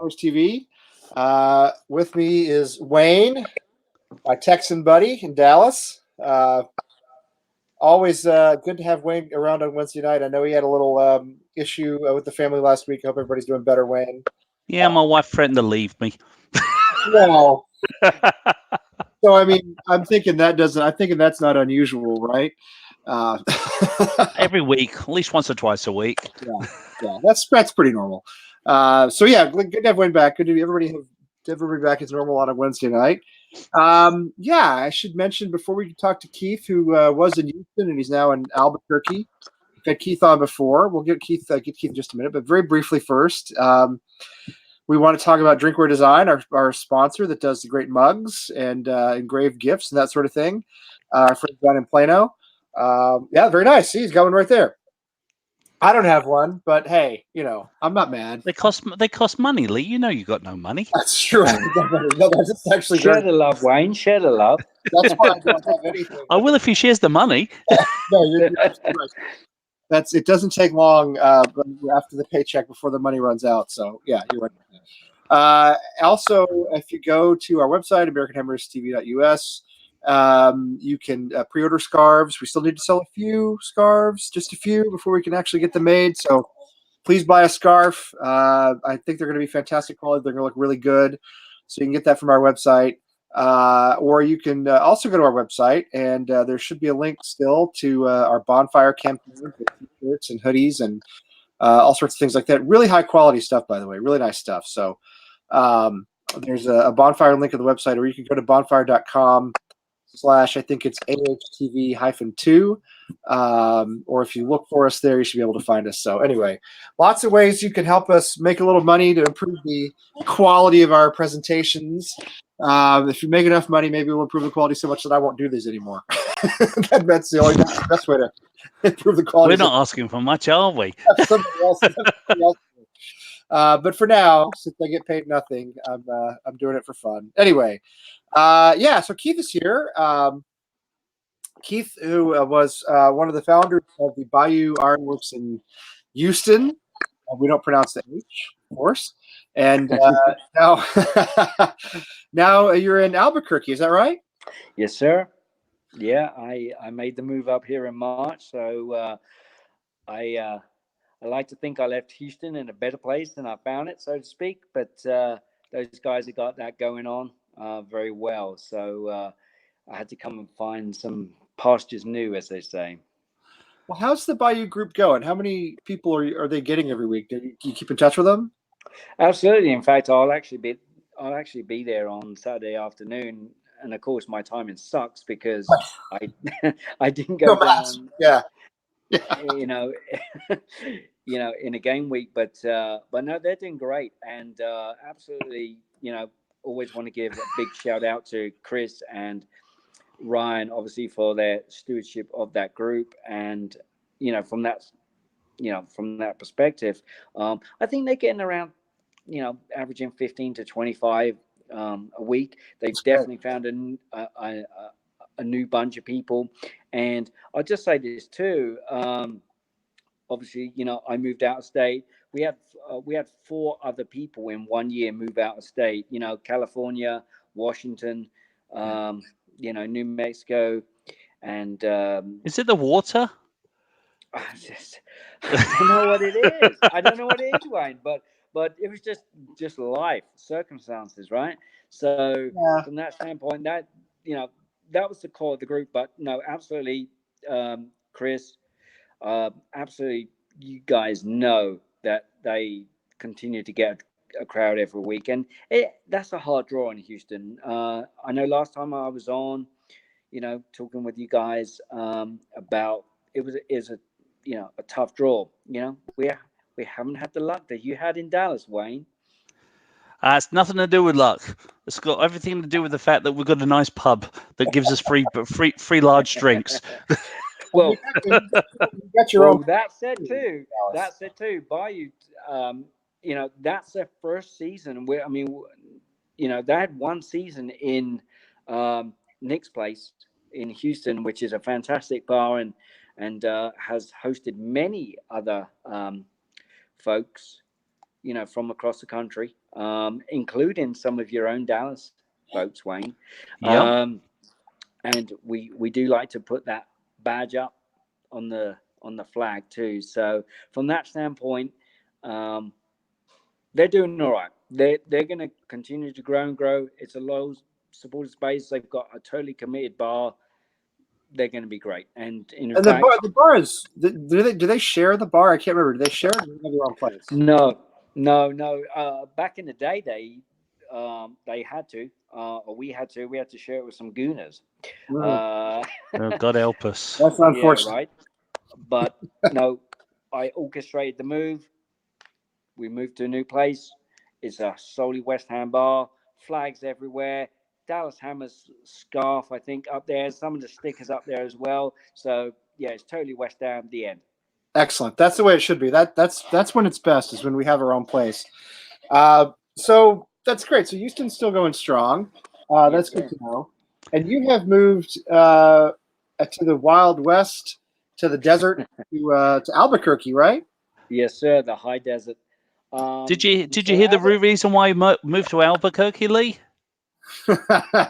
Host TV. With me is Wayne, my Texan buddy in Dallas. Always good to have Wayne around on Wednesday night. I know he had a little issue with the family last week. I hope everybody's doing better, Wayne. Yeah, my wife threatened to leave me. Well, so I mean, I'm thinking that's not unusual, right? Uh, Every week, at least once or twice a week. yeah, that's pretty normal. So yeah, good to have Wayne back. Good to everybody back as normal on a Wednesday night. Yeah, I should mention before we talk to Keith, who was in Houston and he's now in Albuquerque. We've had Keith on before. We'll get Keith in just a minute, but very briefly first, we want to talk about Drinkware Design, our sponsor that does the great mugs and engraved gifts and that sort of thing. Our friend down in Plano. Yeah, very nice. See, he's got one right there. I don't have one, but hey, I'm not mad. They cost money, Lee. You know you got no money. That's true. No, that's actually share the love, Wayne. Share the love. That's why I don't have anything. I will if he shares the money. No, you're absolutely right. It doesn't take long after the paycheck before the money runs out. So yeah, you're right. Also, if you go to our website, AmericanHammeristv.us, you can pre-order scarves. We still need to sell a few scarves, just a few, before we can actually get them made. So please buy a scarf. I think they're going to be fantastic quality. They're going to look really good. So you can get that from our website. Or you can also go to our website, and there should be a link still to our bonfire campaign with t-shirts and hoodies and all sorts of things like that. Really high quality stuff, by the way. Really nice stuff. So there's a bonfire link on the website, or you can go to bonfire.com/ I think it's AHTV-2. Or if you look for us there, you should be able to find us. So anyway, lots of ways you can help us make a little money to improve the quality of our presentations. If you make enough money, maybe we'll improve the quality so much that I won't do these anymore. That's the best way to improve the quality. We're not asking for much, are we? Somebody else. But for now, since I get paid nothing, I'm doing it for fun. Anyway, yeah. So Keith is here. Keith, who was one of the founders of the Bayou Ironworks in Houston. We don't pronounce the H, of course. And now you're in Albuquerque. Is that right? Yes, sir. Yeah, I made the move up here in March. So I like to think I left Houston in a better place than I found it, so to speak. But those guys have got that going on very well. So I had to come and find some pastures new, as they say. Well, how's the Bayou group going? How many people are they getting every week? Do you keep in touch with them? Absolutely. In fact, I'll actually be there on Saturday afternoon, and of course, my timing sucks because I didn't go down. Yeah. In a game week, but no, they're doing great, and absolutely, always want to give a big shout out to Chris and Ryan, obviously, for their stewardship of that group, and from that perspective, I think they're getting around, averaging 15 to 25 a week. They've definitely found a new bunch of people, and I'll just say this too. Obviously, I moved out of state. We had 4 other people in 1 year move out of state. California, Washington, New Mexico, and is it the water? I don't know what it is. I don't know what it is, Wayne. But it was just life circumstances, right? So from that standpoint, that was the core of the group. But no, absolutely, Chris. Absolutely, you guys know that they continue to get a crowd every week, and that's a hard draw in Houston. I know last time I was on, talking with you guys about it is a tough draw. We haven't had the luck that you had in Dallas, Wayne. It's nothing to do with luck. It's got everything to do with the fact that we've got a nice pub that gives us free large drinks. Well, you got your own. That said too, Bayou, that's their first season. Where they had one season in Nick's Place in Houston, which is a fantastic bar and has hosted many other folks, from across the country. including some of your own Dallas folks, Wayne. Yep. And we do like to put that badge up on the flag too. So from that standpoint, they're doing all right. They're going to continue to grow and grow. It's a low supported space. They've got a totally committed bar. They're going to be great. And in And fact, the bar is do they share the bar? I can't remember. Do they share it or do they have their own place? no. Back in the day, they had to, or we had to share it with some gooners. Mm. Oh, God help us. That's unfortunate. Yeah, right. But no, I orchestrated the move. We moved to a new place. It's a solely West Ham bar. Flags everywhere. Dallas Hammers scarf, I think, up there. Some of the stickers up there as well. So yeah, it's totally West Ham. The end. Excellent. That's the way it should be. That's when it's best, is when we have our own place. So that's great. So Houston's still going strong. That's good to know. And you have moved to the Wild West, to the desert, to Albuquerque, right? Yes, sir. The high desert. Did you hear the reason why you moved to Albuquerque, Lee?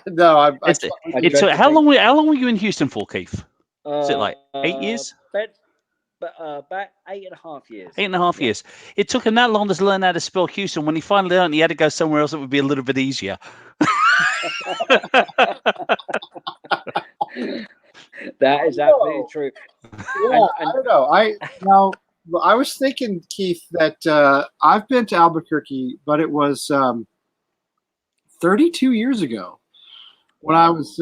No, how long were you in Houston for, Keith? Is it like 8 years? About 8.5 years. 8.5 years. It took him that long to learn how to spell Houston. When he finally learned, he had to go somewhere else that would be a little bit easier. That is absolutely true. Yeah, I don't know. I was thinking, Keith, that I've been to Albuquerque, but it was 32 years ago when I was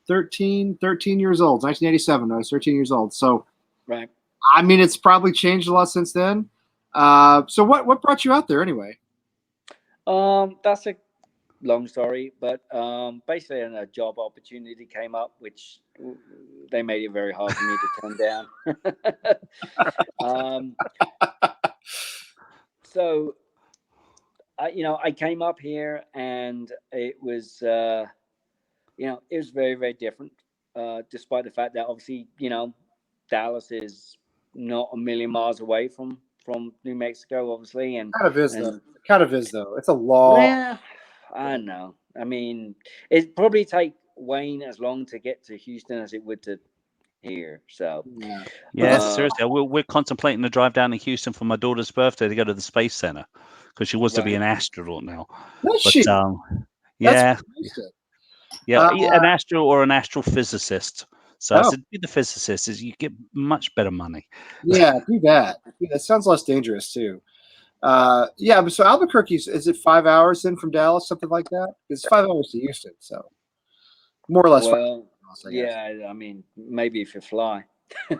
13 years old, 1987. I was 13 years old. So, right. I mean, it's probably changed a lot since then. So what brought you out there anyway? That's a long story, but basically a job opportunity came up, which they made it very hard for me to turn down. So I came up here, and it was it was very, very different, despite the fact that obviously Dallas is not a million miles away from New Mexico, obviously, and kind of is though. It's a long. Yeah, I know. I mean, it probably take Wayne as long to get to Houston as it would to here. So yeah, seriously, we're contemplating a drive down to Houston for my daughter's birthday to go to the Space Center, because she wants to be an astronaut now. Yeah, an astro or an astrophysicist. So I said, be the physicist, is you get much better money. Yeah, do that. That sounds less dangerous too. Yeah, but so Albuquerque, is it 5 hours in from Dallas, something like that? It's 5 hours to Houston, so more or less. Well, yeah, I mean, maybe if you fly. I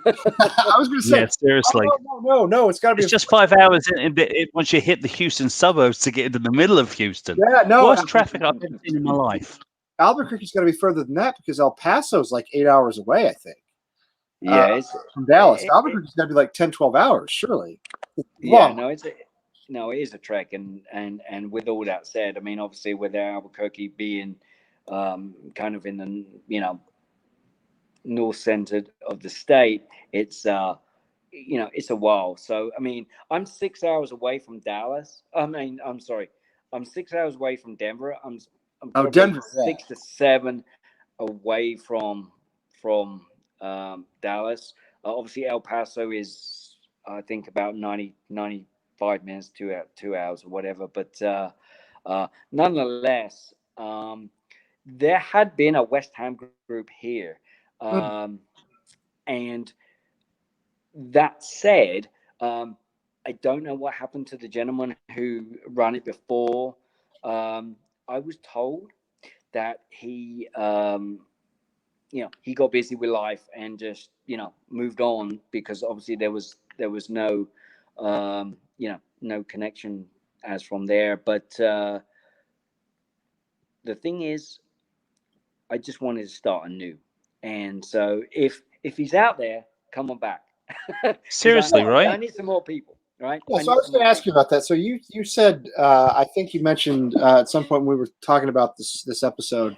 was going to say, seriously. No, it's got to be. It's just 5 hours once you hit the Houston suburbs to get into the middle of Houston. Yeah, no. Worst traffic I've ever seen in my life. Albuquerque's got to be further than that, because El Paso's like 8 hours away, I think. Yeah, it's from Dallas. Albuquerque's got to be like 10, 12 hours, surely. Yeah, no, it is a trek, and with all that said, I mean, obviously with Albuquerque being kind of in the north center of the state, it's it's a while. So I mean, I'm 6 hours away from Dallas. I'm 6 hours away from Denver. I'm Denver, 6 to 7 away from Dallas. Obviously, El Paso is, I think, about 95 minutes, 2 hours or whatever. But nonetheless, there had been a West Ham group here. And that said, I don't know what happened to the gentleman who ran it before. I was told that he got busy with life and just moved on, because obviously there was no no connection as from there. But the thing is, I just wanted to start anew, and so if he's out there, come on back. Seriously, right? I need some more people. Right. Yeah, so I was going to ask you about that. So you said, I think you mentioned at some point when we were talking about this episode,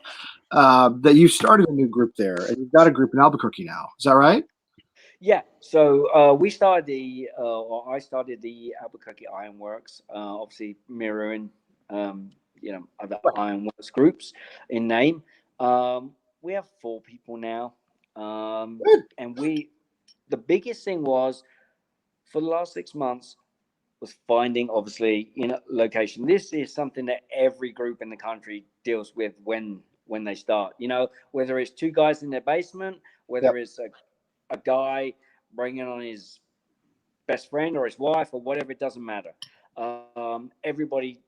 that you started a new group there, and you've got a group in Albuquerque now. Is that right? Yeah, so we started or I started the Albuquerque Ironworks, obviously mirroring, other Right. Ironworks groups in name. We have 4 people now, Good. and the biggest thing was for the last 6 months was finding obviously location. This is something that every group in the country deals with when they start. Whether it's 2 guys in their basement, whether Yep. it's a guy bringing on his best friend or his wife or whatever, it doesn't matter. Everybody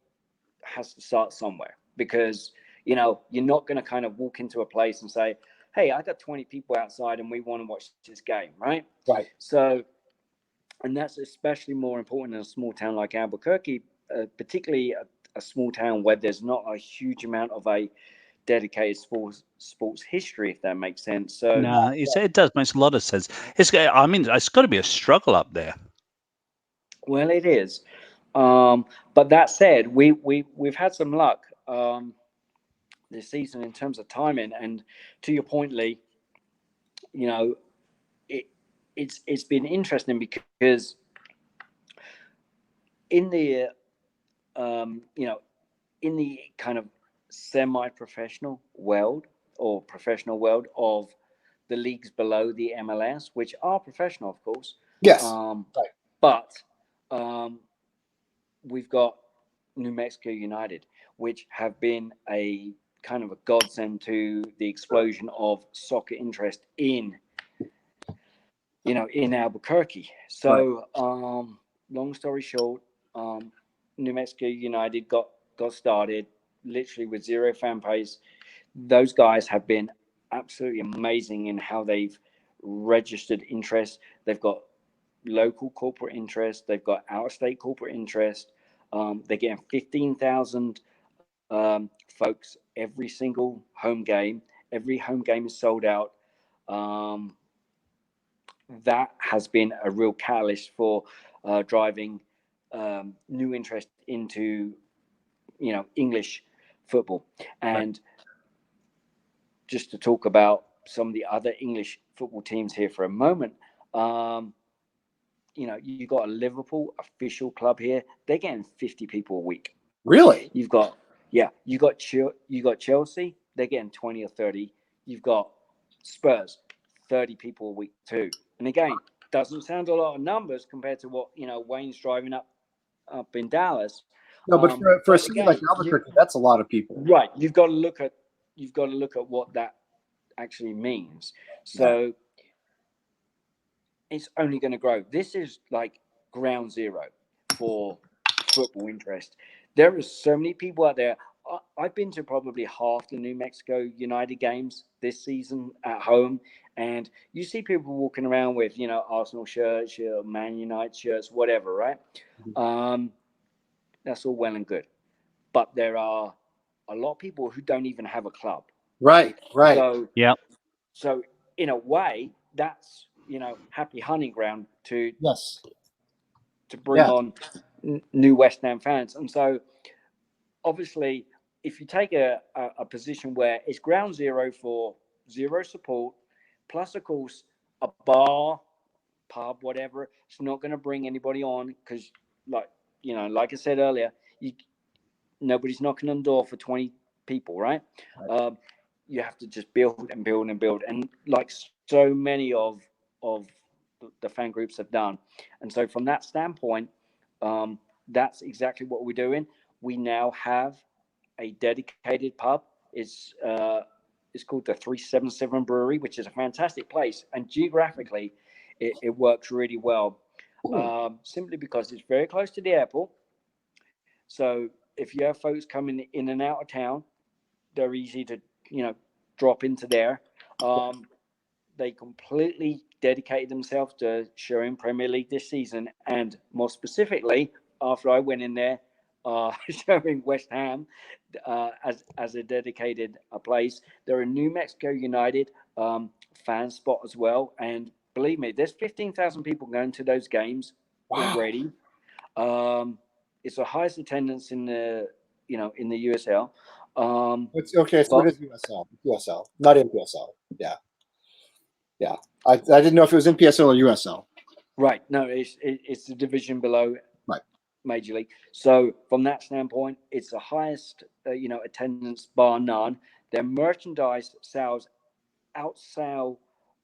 has to start somewhere because you're not going to kind of walk into a place and say, hey, I got 20 people outside and we want to watch this game, right? Right. So, and that's especially more important in a small town like Albuquerque, particularly a small town where there's not a huge amount of a dedicated sports history, if that makes sense. So No, it does makes a lot of sense. I mean, it's got to be a struggle up there. well, it is. But that said, we've had some luck this season in terms of timing. And to your point, Lee, you know, it it's been interesting because in the in the kind of semi-professional world or professional world of the leagues below the MLS, which are professional, of course. Yes. Right. But we've got New Mexico United, which have been a kind of a godsend to the explosion of soccer interest in Albuquerque. So, long story short, New Mexico United got started literally with zero fan base. Those guys have been absolutely amazing in how they've registered interest. They've got local corporate interest. They've got out-of-state corporate interest. They're getting 15,000 folks every single home game. Every home game is sold out. That has been a real catalyst for driving new interest into English football. And just to talk about some of the other English football teams here for a moment, you got a Liverpool official club here. They're getting 50 people a week. Really? You got Chelsea. They're getting 20 or 30. You've got Spurs, 30 people a week too. And again, doesn't sound a lot of numbers compared to what Wayne's driving up in Dallas. No, but for a city like Albuquerque, that's a lot of people. Right. You've got to look at what that actually means. So it's only going to grow. This is like ground zero for football interest. There are so many people out there. I've been to probably half the New Mexico United games this season at home, and you see people walking around with Arsenal shirts, Man United shirts, whatever, right? That's all well and good, but there are a lot of people who don't even have a club. Right. So yeah. So in a way, that's happy hunting ground to bring on new West Ham fans. And so obviously, if you take a position where it's ground zero for zero support, plus of course a bar, pub, whatever, it's not going to bring anybody on because, like I said earlier, nobody's knocking on the door for 20 people, right? You have to just build and build and build, and like so many of the fan groups have done. And so from that standpoint, that's exactly what we're doing. We now have a dedicated pub. It's called the 377 Brewery, which is a fantastic place, and geographically it works really well, simply because it's very close to the airport. So if you have folks coming in and out of town, they're easy to drop into there. They completely dedicated themselves to showing Premier League this season, and more specifically, after I went in there, showing West Ham as a dedicated place. They're a New Mexico United fan spot as well, and believe me, there's 15,000 people going to those games already. It's the highest attendance in the USL. It's okay. So it is USL, not NPSL. Yeah. Yeah, I didn't know if it was NPSL or USL. Right. No, it's the division below Right. Major League. So from that standpoint, it's the highest, attendance bar none. Their merchandise sales outsell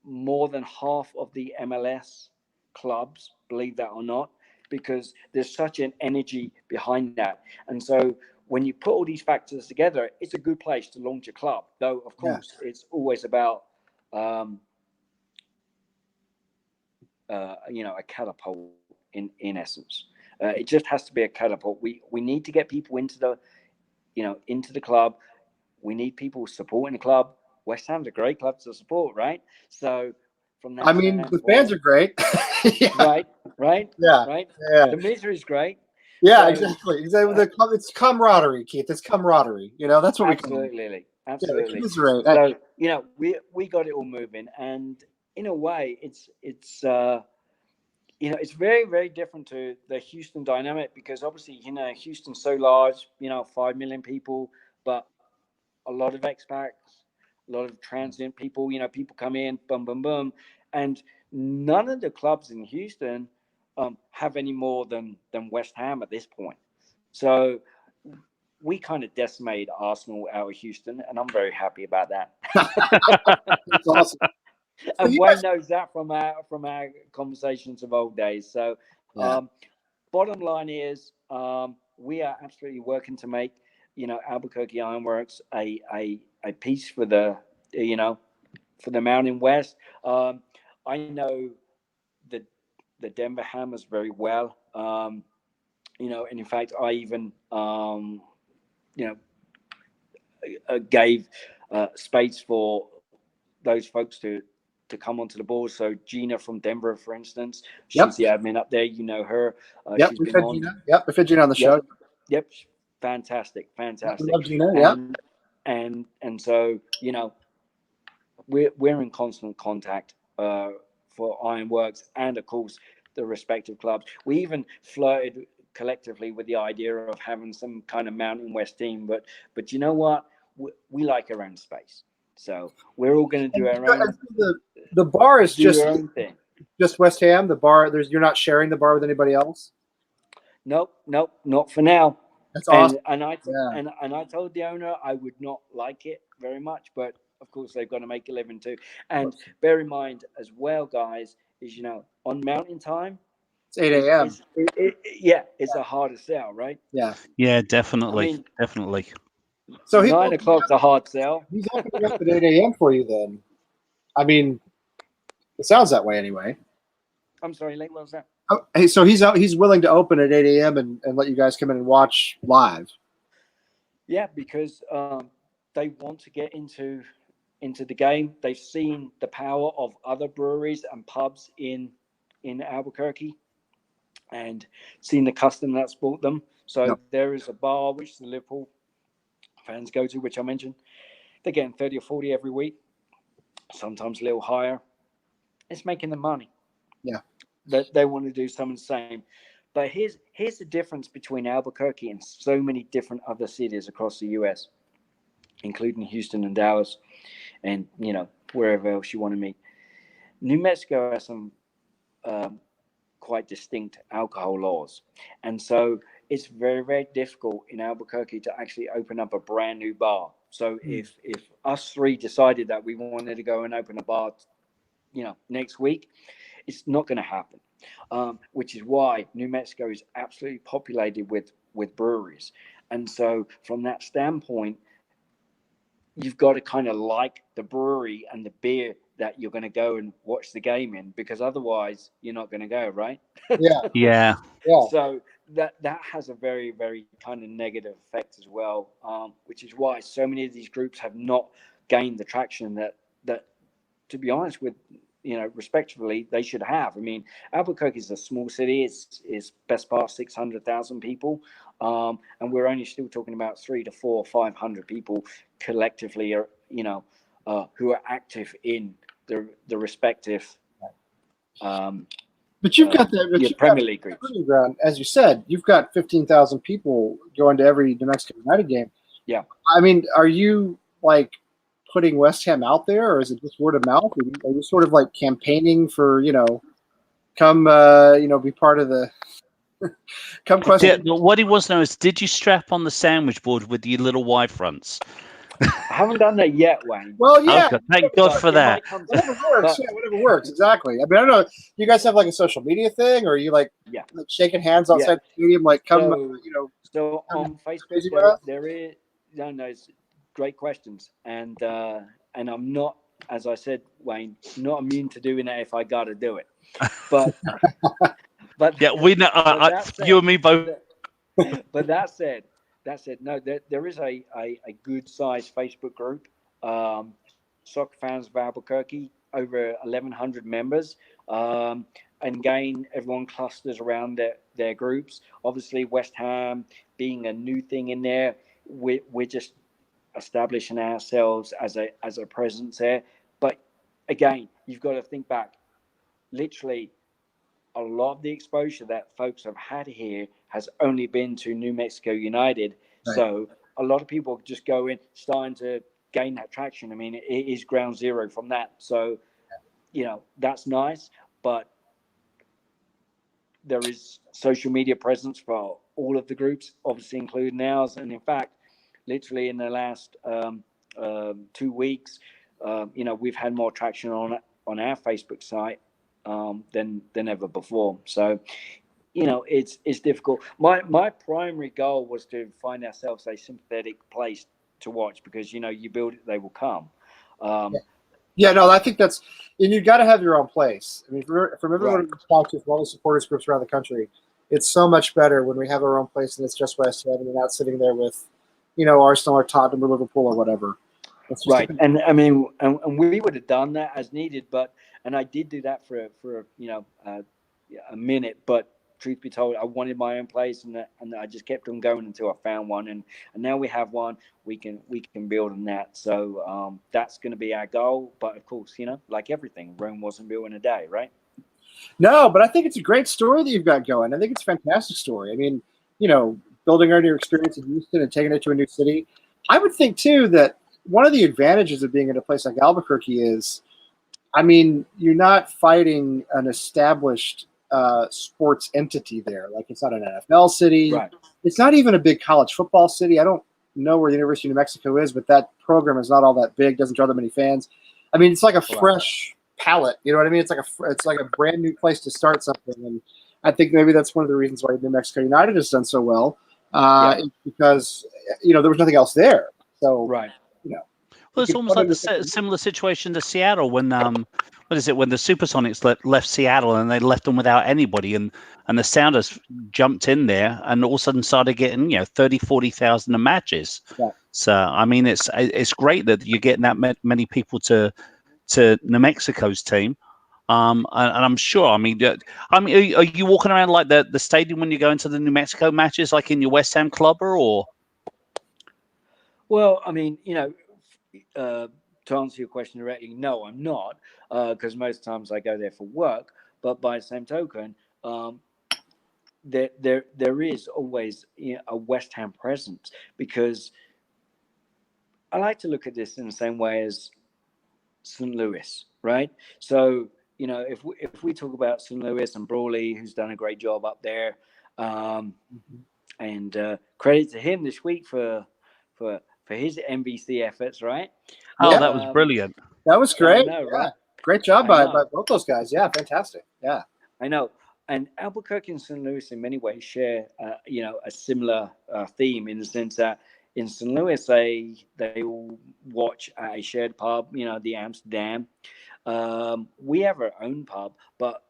more than half of the MLS clubs, believe that or not, because there's such an energy behind that. And so when you put all these factors together, it's a good place to launch a club. Though, of course, it's always about, a catapult in essence. It just has to be a catapult. We need to get people into the club. We need people supporting the club. West Ham's a great club to support, right? So from that, I mean, the fans are great. Yeah. Right. Yeah. The misery is great. Yeah, So, exactly. It's camaraderie, Keith. It's camaraderie. That's what we call it. Absolutely. Yeah, So we got it all moving, and in a way, it's it's very, very different to the Houston dynamic because obviously, Houston's so large, 5 million people, but a lot of expats, a lot of transient people, people come in, boom, boom, boom. And none of the clubs in Houston have any more than West Ham at this point. So we kind of decimated Arsenal out of Houston, and I'm very happy about that. That's awesome. And Wayne knows that from our conversations of old days. So, bottom line is, we are absolutely working to make Albuquerque Ironworks a piece for the Mountain West. I know the Denver Hammers very well. And in fact, I even gave space for those folks to come onto the board. So Gina from Denver, for instance, she's the admin up there. You know her. She's been on. Gina. Yep, we've had Gina on the show. Yep, fantastic. We love Gina. And so we're in constant contact for Ironworks and of course the respective clubs. We even flirted collectively with the idea of having some kind of Mountain West team, but you know what? We like our own space. So we're all going to do our own. The bar is just our own thing. Just West Ham. The bar, you're not sharing the bar with anybody else. Nope, not for now. That's awesome. And I told the owner I would not like it very much, but of course they've got to make a living too. And bear in mind as well, guys, is on Mountain Time, it's 8 a.m. It's a harder sell, right? Yeah, definitely, definitely. So 9 o'clock's a hard sell. He's opening up at 8 a.m. for you then. I mean, it sounds that way anyway. I'm sorry, Lee, what was that? Oh, hey, so he's willing to open at 8 a.m. and let you guys come in and watch live. Yeah, because they want to get into the game. They've seen the power of other breweries and pubs in Albuquerque and seen the custom that's brought them. So there is a bar which the Liverpool fans go to, which I mentioned. They're getting 30 or 40 every week, sometimes a little higher. It's making them money. Yeah. They want to do some of the same. But here's the difference between Albuquerque and so many different other cities across the U.S., including Houston and Dallas and, wherever else you want to meet. New Mexico has some quite distinct alcohol laws. And so it's very, very difficult in Albuquerque to actually open up a brand new bar. So if us three decided that we wanted to go and open a bar, next week, it's not going to happen. Which is why New Mexico is absolutely populated with breweries. And so from that standpoint, you've got to kind of like the brewery and the beer that you're going to go and watch the game in, because otherwise you're not going to go, right? Yeah. So that has a very, very kind of negative effect as well, which is why so many of these groups have not gained the traction that to be honest with, respectively, they should have. I mean, Albuquerque is a small city. It's best part 600,000 people. And we're only still talking about 300 to 400 or 500 people collectively, who are active in the respective. But you've got the Premier League groups. As you said, you've got 15,000 people going to every New Mexico United game. Yeah. I mean, are you putting West Ham out there, or is it just word of mouth? Are you sort of like campaigning for, come, be part of the come question? What he wants to know is, did you strap on the sandwich board with your little Y fronts? I haven't done that yet, Wayne. Well, yeah. Okay, thank God for that. Whatever works. Yeah, whatever works. Exactly. I mean, I don't know. You guys have like a social media thing, or are you like shaking hands outside the stadium, like come, So on Facebook, there is no, it's great questions, and I'm not, as I said, Wayne, not immune to doing it if I got to do it, but yeah, we know. You and me both. But that said, no, there is a good sized Facebook group, Soccer Fans of Albuquerque, over 1,100 members. And again, everyone clusters around their groups. Obviously, West Ham being a new thing in there, we're just establishing ourselves as a presence there. But again, you've got to think back. Literally, a lot of the exposure that folks have had here has only been to New Mexico United. Right. So a lot of people just go in, starting to gain that traction. I mean, it is ground zero from that. So, that's nice, but there is social media presence for all of the groups, obviously including ours. And in fact, literally in the last 2 weeks, we've had more traction on our Facebook site than ever before. So, it's difficult. My primary goal was to find ourselves a sympathetic place to watch, because you build it, they will come. Yeah, no, I think and you've got to have your own place. I mean, from everyone we talk to, from all the supporters groups around the country, it's so much better when we have our own place and it's just West Ham and you're not sitting there with, Arsenal or Tottenham or Liverpool or whatever. Right, and I mean, and we would have done that as needed, and I did do that for a minute, but truth be told, I wanted my own place, and I just kept on going until I found one, and now we have one. We can build on that. So that's going to be our goal. But of course, like everything, Rome wasn't built in a day, right? No, but I think it's a great story that you've got going. I think it's a fantastic story. I mean, building on your experience in Houston and taking it to a new city. I would think too that one of the advantages of being in a place like Albuquerque is, I mean, you're not fighting an established sports entity there. Like, it's not an NFL city. Right. It's not even a big college football city. I don't know where the University of New Mexico is, but that program is not all that big. Doesn't draw that many fans. I mean, it's like a fresh palette. You know what I mean? It's like a brand new place to start something. And I think maybe that's one of the reasons why New Mexico United has done so well, because there was nothing else there. So right. Well, it's almost like the similar situation to Seattle when when the Supersonics left Seattle and they left them without anybody, and the Sounders jumped in there and all of a sudden started getting 30,000-40,000 a matches. Yeah. So I mean, it's great that you're getting that many people to New Mexico's team. And I'm sure. I mean, are you walking around like the stadium when you go into the New Mexico matches, like in your West Ham clubber, or? Well, I mean, to answer your question directly, no, I'm not, because most times I go there for work. But by the same token, there is always a West Ham presence, because I like to look at this in the same way as St. Louis, right? So if we talk about St. Louis and Brawley, who's done a great job up there, and credit to him this week for his NBC efforts, right? Oh, that was brilliant. That was great. I know, right? Great job by both those guys. Yeah, fantastic. Yeah, I know. And Albuquerque and St. Louis in many ways share, a similar theme, in the sense that in St. Louis, they all watch at a shared pub, the Amsterdam. We have our own pub, but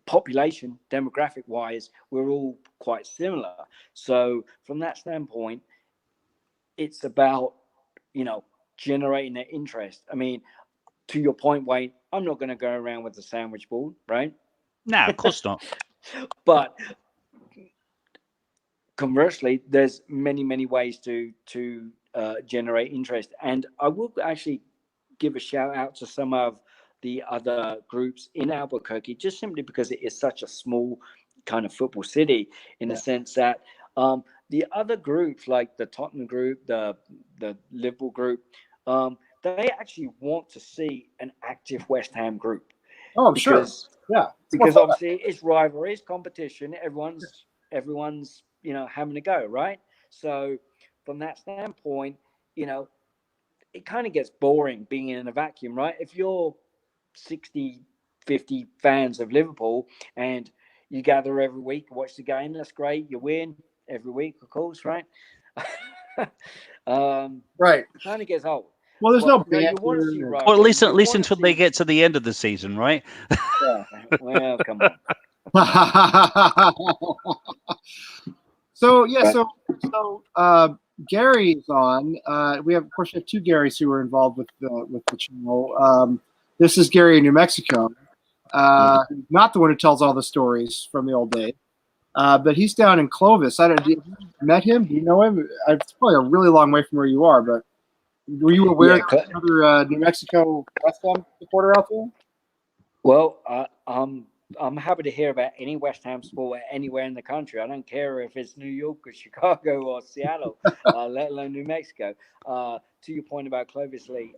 population, demographic wise, we're all quite similar. So from that standpoint, it's about, generating that interest. I mean, to your point, Wayne, I'm not going to go around with the sandwich board, right? No, of course not. But conversely, there's many ways to generate interest. And I will actually give a shout out to some of the other groups in Albuquerque, just simply because it is such a small kind of football city, in the sense that the other groups like the Tottenham group, the Liverpool group, they actually want to see an active West Ham group. Oh, I'm sure. Because Yeah. because obviously it's rivalry, it's competition. Everyone's having a go, right? So from that standpoint, it kind of gets boring being in a vacuum, right? If you're 60, 50 fans of Liverpool and you gather every week to watch the game, that's great. You win every week, of course, right? Right. It kind of gets old. Well, there's no you want to see banter. Or at least rivalry. You until they get to the end of the season, right? Yeah. Well, come on. So Gary's on. We have, of course, two Garys who are involved with the channel. This is Gary in New Mexico, not the one who tells all the stories from the old days, but he's down in Clovis. Have you met him? Do you know him? It's probably a really long way from where you are, but were you aware that another New Mexico West Ham supporter out there? Well, I'm happy to hear about any West Ham sport anywhere in the country. I don't care if it's New York or Chicago or Seattle, let alone New Mexico. To your point about Clovis, Lee,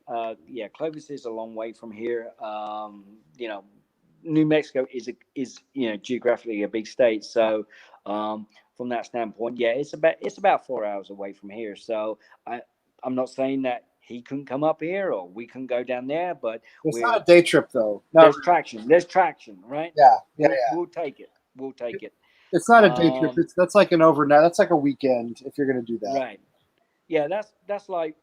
Clovis is a long way from here. New Mexico is geographically a big state, so from that standpoint, it's about 4 hours away from here. So I'm not saying that he couldn't come up here or we couldn't go down there, but it's not a day trip though. There's traction, right? We'll take it. It's not a day trip. That's like an overnight. That's like a weekend if you're going to do that. Right. Yeah, that's like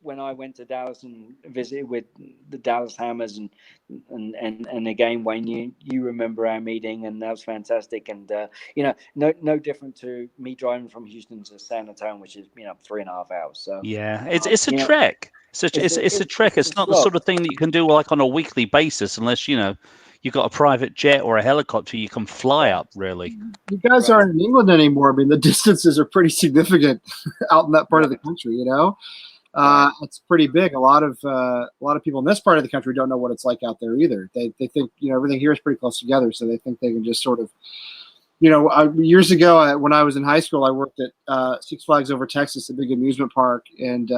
when I went to Dallas and visited with the Dallas Hammers and again, Wayne, you remember our meeting, and that was fantastic. And no different to me driving from Houston to San Antonio, which is 3.5 hours. So yeah, it's a trek. It's a trek. It's not the sort of thing that you can do like on a weekly basis, unless you've got a private jet or a helicopter you can fly up. Really, you guys aren't in England anymore. I mean, the distances are pretty significant out in that part of the country. It's pretty big. A lot of people in this part of the country don't know what it's like out there either. They think everything here is pretty close together, so they think they can just sort of. Years ago when I was in high school, I worked at Six Flags Over Texas, a big amusement park, and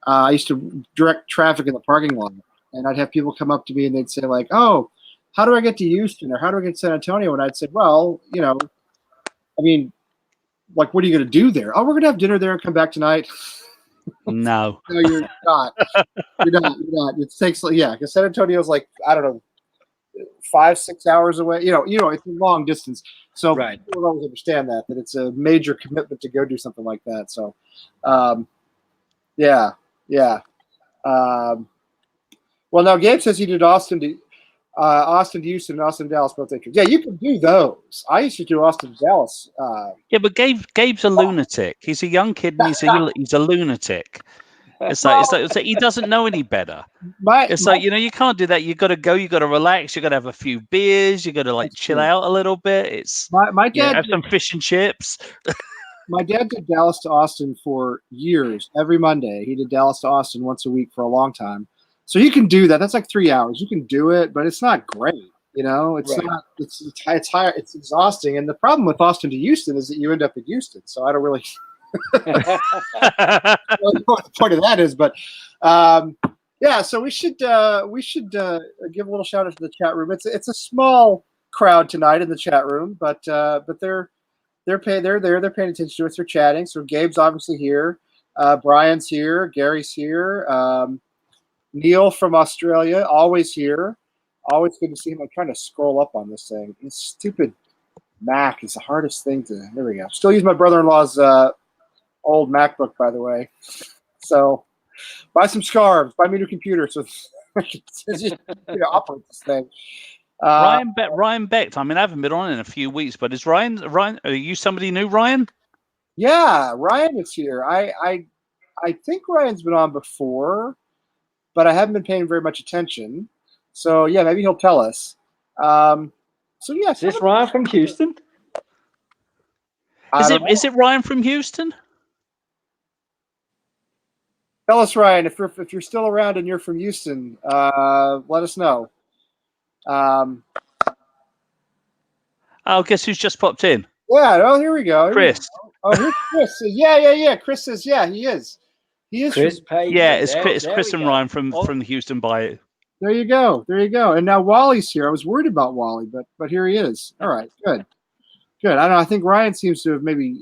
I used to direct traffic in the parking lot, and I'd have people come up to me and they'd say like, "Oh, how do I get to Houston or how do I get to San Antonio?" And I'd say, "Well, I mean, like, what are you going to do there? Oh, we're going to have dinner there and come back tonight." No. No, you're not. You're not. It takes, because San Antonio's like, I don't know, 5-6 hours away. It's a long distance. So people don't always understand that it's a major commitment to go do something like that. So, yeah. Well, now Gabe says he did Austin to Houston, and Austin to Dallas both entries. Yeah, you can do those. I used to do Austin to Dallas. Yeah, but Gabe's a lunatic. He's a young kid, and he's a lunatic. It's like he doesn't know any better. You can't do that. You got to go. You got to relax. You got to have a few beers. You got to chill out a little bit. It's my dad have some fish and chips. My dad did Dallas to Austin for years. Every Monday, he did Dallas to Austin once a week for a long time. So you can do that. That's like 3 hours. You can do it, but it's not great. It's not. It's higher. It's exhausting. And the problem with Austin to Houston is that you end up in Houston. So I don't really. I don't know what the point of that is, but so we should give a little shout out to the chat room. It's a small crowd tonight in the chat room, but they're paying attention to us. They're chatting. So Gabe's obviously here, Brian's here, Gary's here, Neil from Australia, always here. Always good to see him. I'm trying to scroll up on this thing. This stupid Mac is the hardest thing to. There we go. Still use my brother-in-law's old MacBook, by the way. So buy some scarves, buy me a new computer, so just operate this thing. Ryan Beck. I mean, I haven't been on in a few weeks, but is Ryan? Are you somebody new, Ryan? Yeah, Ryan is here. I think Ryan's been on before, but I haven't been paying very much attention. So yeah, maybe he'll tell us. Is this Ryan from Houston? Is it Ryan from Houston? Tell us, Ryan, if you're still around and you're from Houston, let us know. Guess who's just popped in? Yeah, here we go. Chris. Oh, here's Chris. Yeah. Chris says, yeah, he is. He is. Chris Page. Yeah, it's There- Chris, there Chris we and go. Ryan from Oh. the Houston Bayou. There you go. And now Wally's here. I was worried about Wally, but here he is. All right, good. I don't know. I think Ryan seems to have maybe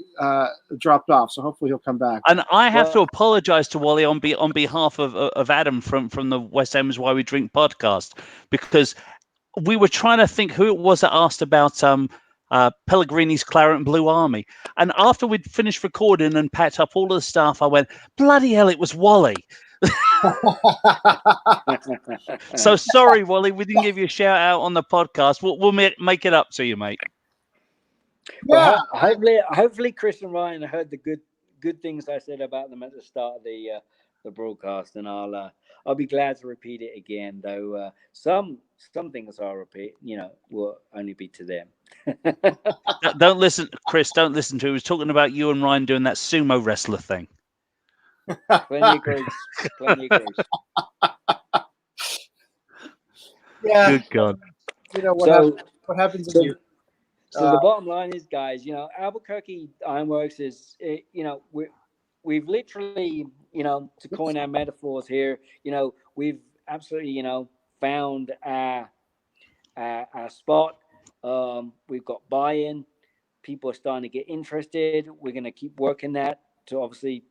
dropped off, so hopefully he'll come back. And I have to apologize to Wally on behalf of Adam from the West Ham is Why We Drink podcast, because we were trying to think who it was that asked about Pellegrini's Claret and Blue Army. And after we'd finished recording and packed up all of the stuff, I went, bloody hell, it was Wally. So sorry, Wally, we didn't give you a shout out on the podcast. We'll make it up to you, mate. Well, hopefully Chris and Ryan heard the good things I said about them at the start of the broadcast, and I'll be glad to repeat it again. Though some things I'll repeat, will only be to them. Don't listen, Chris. Don't listen to. He was talking about you and Ryan doing that sumo wrestler thing. Plenty of grease. Yeah. Good God. What happens in you? So the bottom line is, guys, Albuquerque Ironworks is, we've literally, to coin our metaphors here, we've absolutely, found our spot. We've got buy-in. People are starting to get interested. We're going to keep working that to obviously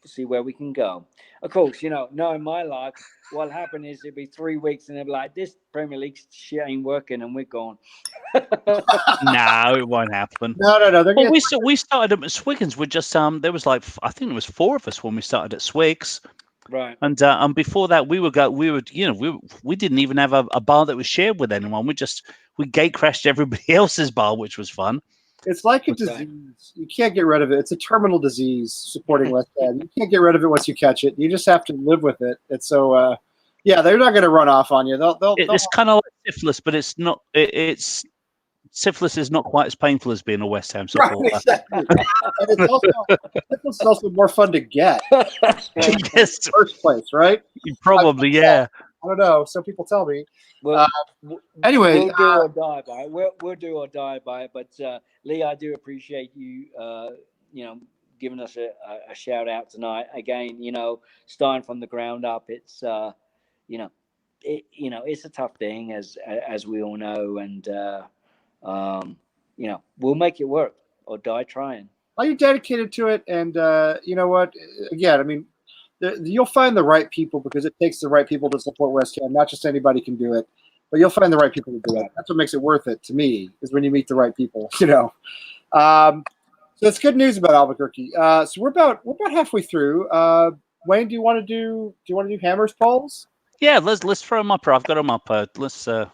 see where we can go. Of course, knowing my luck, what'll happen is it'll be 3 weeks and they'll be like, this Premier League shit ain't working, and we're gone. No, it won't happen. No. Well, we started at Swiggins with just there was I think there was 4 of us when we started at Swigs, right? And before that we didn't even have a bar that was shared with anyone. We gate crashed everybody else's bar, which was fun. It's like a disease. You can't get rid of it. It's a terminal disease supporting West Ham. You can't get rid of it once you catch it. You just have to live with it. It's so, they're not going to run off on you. It's kind of like syphilis, but it's not. Syphilis is not quite as painful as being a West Ham supporter. Right, exactly. And syphilis is also more fun to get. Yes. In the first place, right? Probably, yeah. I don't know. Some people tell me. Well, anyway, we'll do or die by it. We'll do or die by it. But Lee, I do appreciate you, giving us a shout out tonight. Again, starting from the ground up, it's it's a tough thing as we all know, and we'll make it work or die trying. Are you dedicated to it? And you know what? Again, I mean, you'll find the right people, because it takes the right people to support West Ham. Not just anybody can do it, but you'll find the right people to do it. That's what makes it worth it to me, is when you meet the right people. So it's good news about Albuquerque. So we're about halfway through. Wayne, do you want to do Hammers polls? Yeah, let's throw them up. I've got them up. Let's pop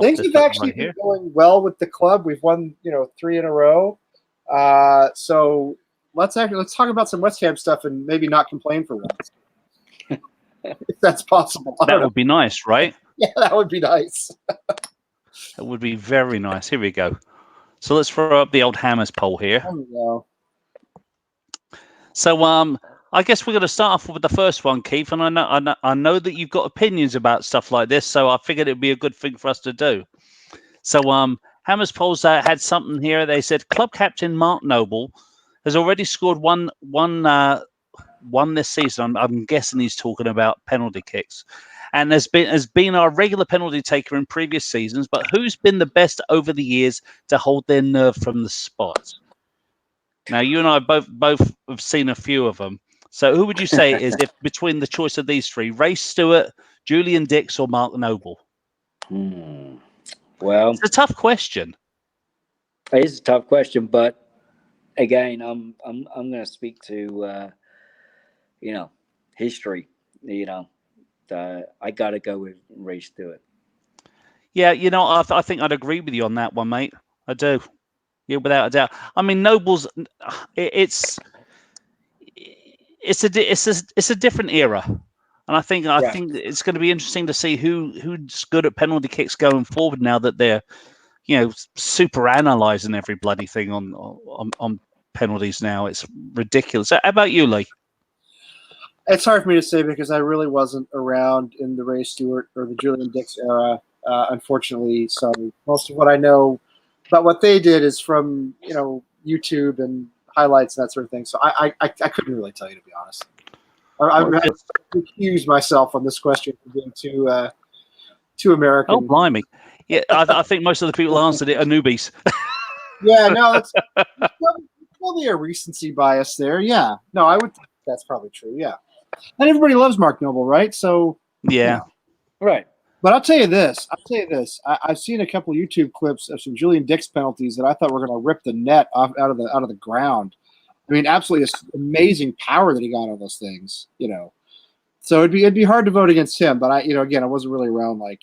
Things this have up actually right been here. going well with the club. We've won 3 in a row. So let's talk about some West Ham stuff and maybe not complain for once, if that's possible. That would be nice, right? Yeah, that would be nice. That would be very nice. Here we go. So let's throw up the old Hammers poll here. There we go. So I guess we're going to start off with the first one, Keith. And I know that you've got opinions about stuff like this, so I figured it'd be a good thing for us to do. So Hammers polls had something here. They said club captain Mark Noble has already scored one this season. I'm guessing he's talking about penalty kicks, and has been our regular penalty taker in previous seasons. But who's been the best over the years to hold their nerve from the spot? Now, you and I both have seen a few of them. So who would you say is, if between the choice of these 3, Ray Stewart, Julian Dix, or Mark Noble? Well, It's a tough question. It is a tough question, but again, I'm going to speak to history. I got to go with Ray Stewart. Yeah, I think I'd agree with you on that one, mate. I do. Yeah, without a doubt. I mean, Noble's it's a different era, and I think it's going to be interesting to see who's good at penalty kicks going forward now that they're super analyzing every bloody thing on penalties now. It's ridiculous. How about you, Lee? It's hard for me to say, because I really wasn't around in the Ray Stewart or the Julian Dix era, unfortunately. So most of what I know about what they did is from YouTube and highlights and that sort of thing. So I couldn't really tell you, to be honest. I accused myself on this question for being too American. Oh, blimey. Yeah, I think most of the people answered it are newbies. Yeah, no, it's probably a recency bias there. Yeah, no, I would think that's probably true. Yeah, and everybody loves Mark Noble, right? So Yeah, Right. But I'll tell you this. I've seen a couple YouTube clips of some Julian Dix penalties that I thought were going to rip the net off out of the ground. I mean, absolutely amazing power that he got on those things. So it'd be hard to vote against him. But again, I wasn't really around like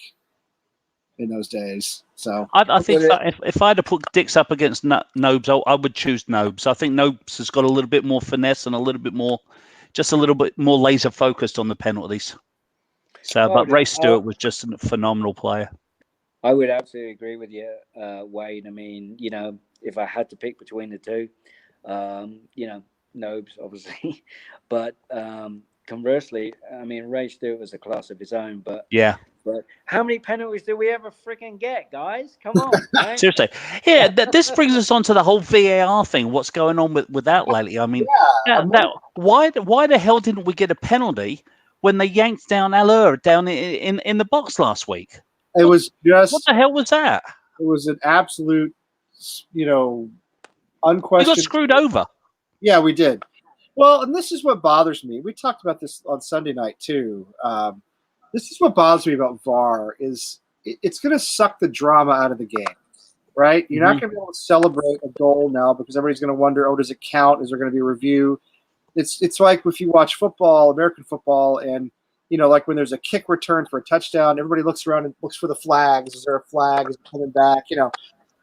in those days. So I think if I had to put Dix up against Nobes, I would choose Nobes. I think Nobes has got a little bit more finesse and just a little bit more laser focused on the penalties. So, but Ray Stewart was just a phenomenal player. I would absolutely agree with you, Wade. I mean, if I had to pick between the two, Nobes, obviously. But conversely, I mean, Ray Stewart was a class of his own. But yeah. But how many penalties do we ever freaking get, guys? Come on. Right? Seriously. Yeah, this brings us on to the whole VAR thing. What's going on with that lately? I mean, why the hell didn't we get a penalty when they yanked down Aller down in the box last week? It was just what the hell was that? It was an absolute, unquestioned. We got screwed over. Yeah, we did. Well, and this is what bothers me. We talked about this on Sunday night too. This is what bothers me about VAR is it's going to suck the drama out of the game, right? You're not going to be able to celebrate a goal now because everybody's going to wonder, oh, does it count? Is there going to be a review? It's like if you watch football, American football, and like when there's a kick return for a touchdown, everybody looks around and looks for the flags. Is there a flag? Is it coming back?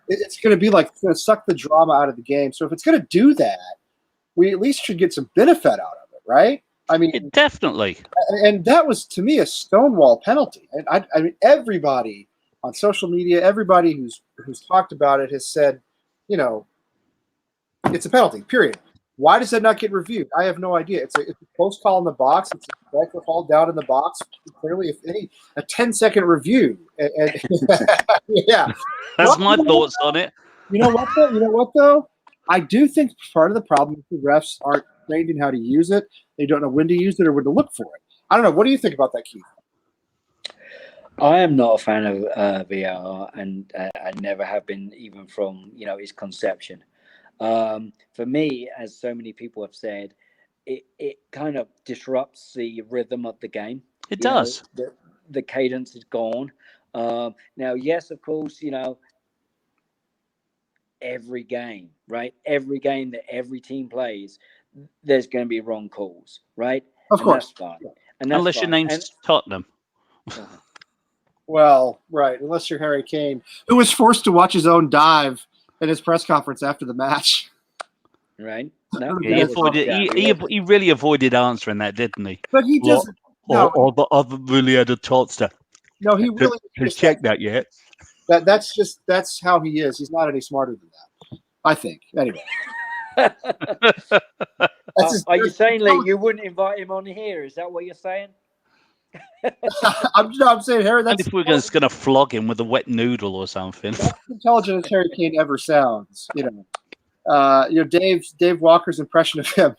It's going to be like it's going to suck the drama out of the game. So if it's going to do that, we at least should get some benefit out of it, right? I mean, definitely. And that was, to me, a stonewall penalty. And I mean, everybody on social media, everybody who's talked about it has said, it's a penalty, period. Why does that not get reviewed? I have no idea. It's a close call in the box. It's a striker call down in the box. Clearly, if any, a 10-second review. And yeah. That's my thoughts on it. You know what, though? I do think part of the problem is the refs aren't trained in how to use it. They don't know when to use it or when to look for it. I don't know. What do you think about that, Keith? I am not a fan of VAR, and I never have been, even from its conception. For me, as so many people have said, it kind of disrupts the rhythm of the game. It does. The cadence is gone. Now, yes, of course, every game, right? Every game that every team plays, there's going to be wrong calls, right? Of course. That's fine. And that's unless your name's Tottenham. Well, right. Unless you're Harry Kane, who was forced to watch his own dive in his press conference after the match. Right. No, he really avoided answering that, didn't he? But he doesn't. I've really had a thought. No, he really has checked that yet. That's how he is. He's not any smarter than that, I think. Anyway. Are you saying, Lee, you wouldn't invite him on here? Is that what you're saying? I'm saying, Harry. And if we're just going to flog him with a wet noodle or something. That's intelligent as Harry Kane ever sounds. Dave Walker's impression of him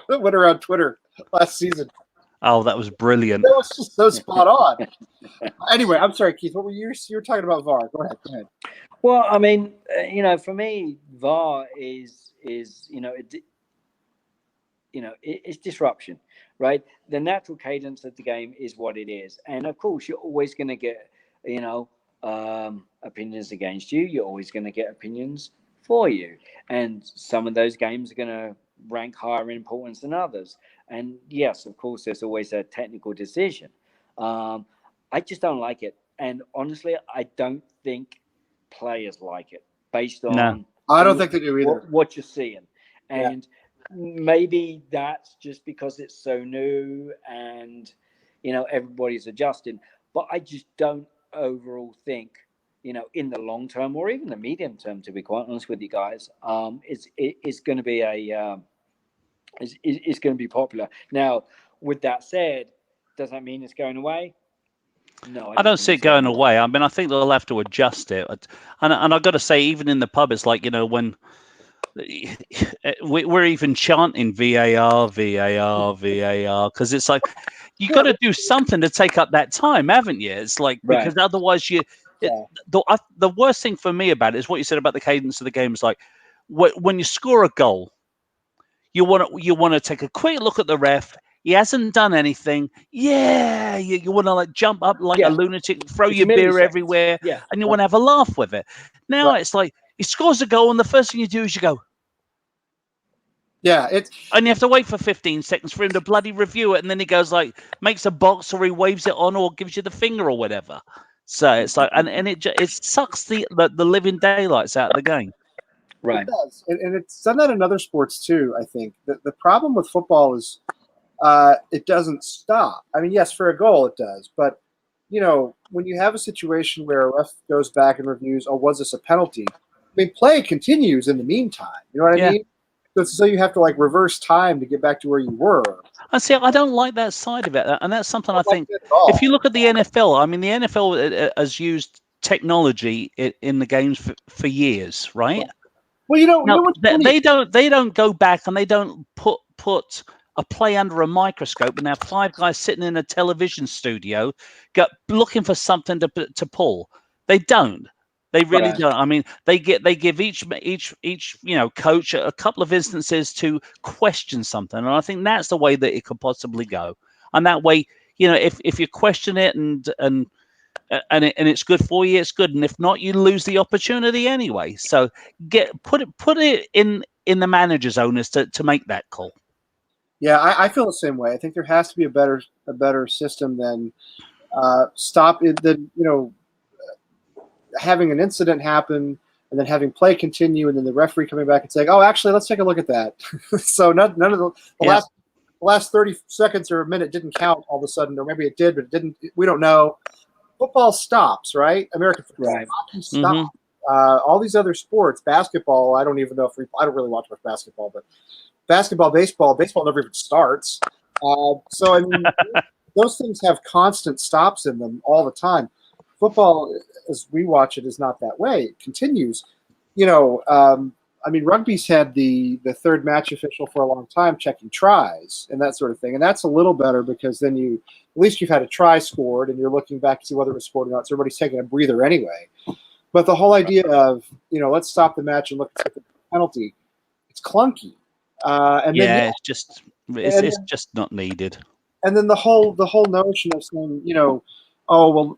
went around Twitter last season. Oh, that was brilliant. That was just so spot on. Anyway, I'm sorry, Keith. What were you were talking about VAR? Go ahead. Well, I mean, for me, VAR is it's disruption, right? The natural cadence of the game is what it is, and of course, you're always going to get opinions against you. You're always going to get opinions for you, and some of those games are going to rank higher in importance than others. And yes, of course, there's always a technical decision. I just don't like it, and honestly, I don't think players like it based on. No, I don't think they do either. What you're seeing, and maybe that's just because it's so new and everybody's adjusting. But I just don't overall think in the long term or even the medium term, to be quite honest with you guys, it's going to be it's going to be popular. Now, with that said, does that mean it's going away? No, I don't see it going away. I mean, I think they'll have to adjust it. And I've got to say, even in the pub, it's like, when we're even chanting VAR, VAR, VAR, because it's like you got to do something to take up that time, haven't you? It's like because otherwise the worst thing for me about it is what you said about the cadence of the game. Is like when you score a goal, you want to take a quick look at the ref. He hasn't done anything. Yeah, you want to like jump up like a lunatic, throw your beer everywhere, and you want to have a laugh with it. Now it's like he scores a goal, and the first thing you do is you go, yeah, and you have to wait for 15 seconds for him to bloody review it, and then he goes like makes a box or he waves it on or gives you the finger or whatever. So it's like, and it sucks the living daylights out of the game. Right. It does, and it's done that in other sports too. I think the problem with football is it doesn't stop. I mean, yes, for a goal it does, but when you have a situation where a ref goes back and reviews, oh, was this a penalty? I mean, play continues in the meantime. You know what I mean? So you have to like reverse time to get back to where you were. I see. I don't like that side of it, and that's something I think. If you look at the NFL, I mean, the NFL has used technology in the games for years, right? Well, they don't go back and they don't put a play under a microscope and have 5 guys sitting in a television studio looking for something to pull. They don't. They really don't. I mean, they give each coach a couple of instances to question something, and I think that's the way that it could possibly go. And that way, if you question it and it's good for you, it's good. And if not, you lose the opportunity anyway. So put it in the manager's onus to make that call. Yeah, I feel the same way. I think there has to be a better system than having an incident happen and then having play continue and then the referee coming back and saying, "Oh, actually, let's take a look at that." So none of the last 30 seconds or a minute didn't count all of a sudden, or maybe it did, but it didn't. We don't know. Football stops, right? American football, hockey stops. All these other sports, basketball. I don't even know I don't really watch much basketball, but basketball, baseball never even starts. So I mean, those things have constant stops in them all the time. Football, as we watch it, is not that way. It continues. I mean, rugby's had the third match official for a long time checking tries and that sort of thing, and that's a little better because then at least you've had a try scored and you're looking back to see whether it was scored or not. So everybody's taking a breather anyway. But the whole idea of let's stop the match and look at the penalty, it's clunky. It's just not needed. And then the whole notion of saying, oh well,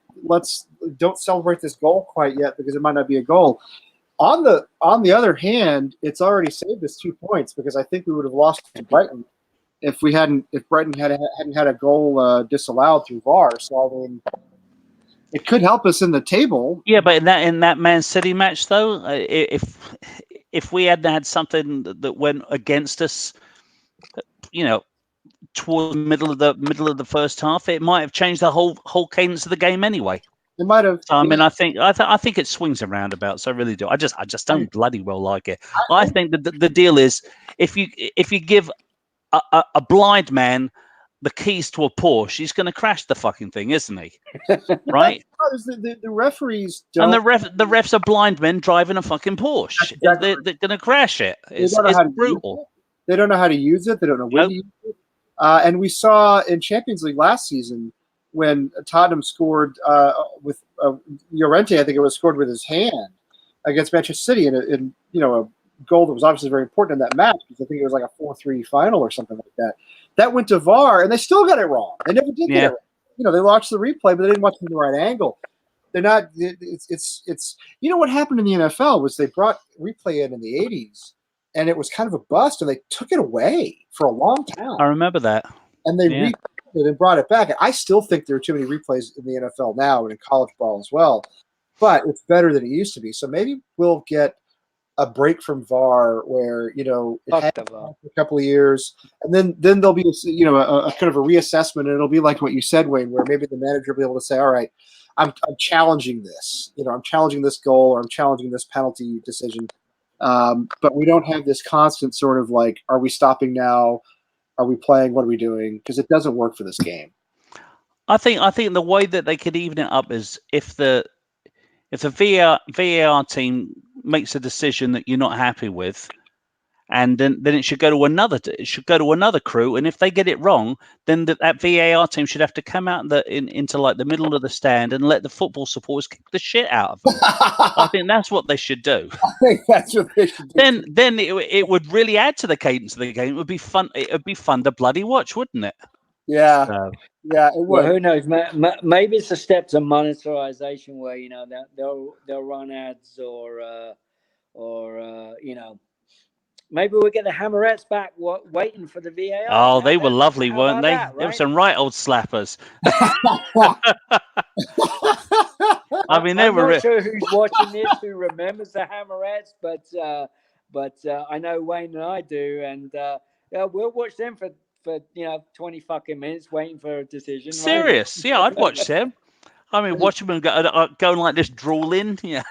don't celebrate this goal quite yet because it might not be a goal. On the other hand, it's already saved us 2 points because I think we would have lost to Brighton if Brighton hadn't had a goal disallowed through VAR. So I mean, it could help us in the table. Yeah, but in that Man City match though, if we hadn't had something that went against us, towards the middle of the first half, it might have changed the whole cadence of the game anyway. It might have. I mean, I think it swings and roundabouts. I really do. I just don't bloody well like it. I think that the deal is if you give a blind man the keys to a Porsche, he's going to crash the fucking thing, isn't he? Right? The referees don't. And the refs are blind men driving a fucking Porsche. Exactly. They're going to crash it. It's brutal. They don't know how to use it. They don't know when to use it. And we saw in Champions League last season when Tottenham scored with Llorente, I think it was scored with his hand against Manchester City in a goal that was obviously very important in that match because I think it was like a 4-3 final or something like that. That went to VAR and they still got it wrong. They never did get it wrong. They watched the replay, but they didn't watch it from the right angle. They're not. It's what happened in the NFL was they brought replay in the 80s. And it was kind of a bust, and they took it away for a long time. I remember that. And they replayed it and brought it back. And I still think there are too many replays in the NFL now and in college ball as well. But it's better than it used to be. So maybe we'll get a break from VAR where, it has for a couple of years. And then there'll be, a kind of a reassessment. And it'll be like what you said, Wayne, where maybe the manager will be able to say, all right, I'm challenging this. I'm challenging this goal or I'm challenging this penalty decision. But we don't have this constant sort of like, are we stopping now? Are we playing? What are we doing? Because it doesn't work for this game. I think the way that they could even it up is if the VAR team makes a decision that you're not happy with, and then it should go to another crew, and if they get it wrong, then that VAR team should have to come out into like the middle of the stand and let the football supporters kick the shit out of them. I think that's what they should do. I think that's what they should do. Then it would really add to the cadence of the game. It would be fun. It would be fun to bloody watch, wouldn't it? Yeah, So, yeah, it would. Well, who knows? Maybe it's a step to monetization where they'll run ads or maybe we'll get the Hammerettes back waiting for the VAR. oh, they were lovely, how weren't about they? that, They were right? some right old slappers. I mean, I'm not sure who's watching this who remembers the Hammerettes, but I know Wayne and I do, and we'll watch them for 20 fucking minutes waiting for a decision. Serious? Right? Yeah, I'd watch them. I mean, watch them going like this, drooling. Yeah.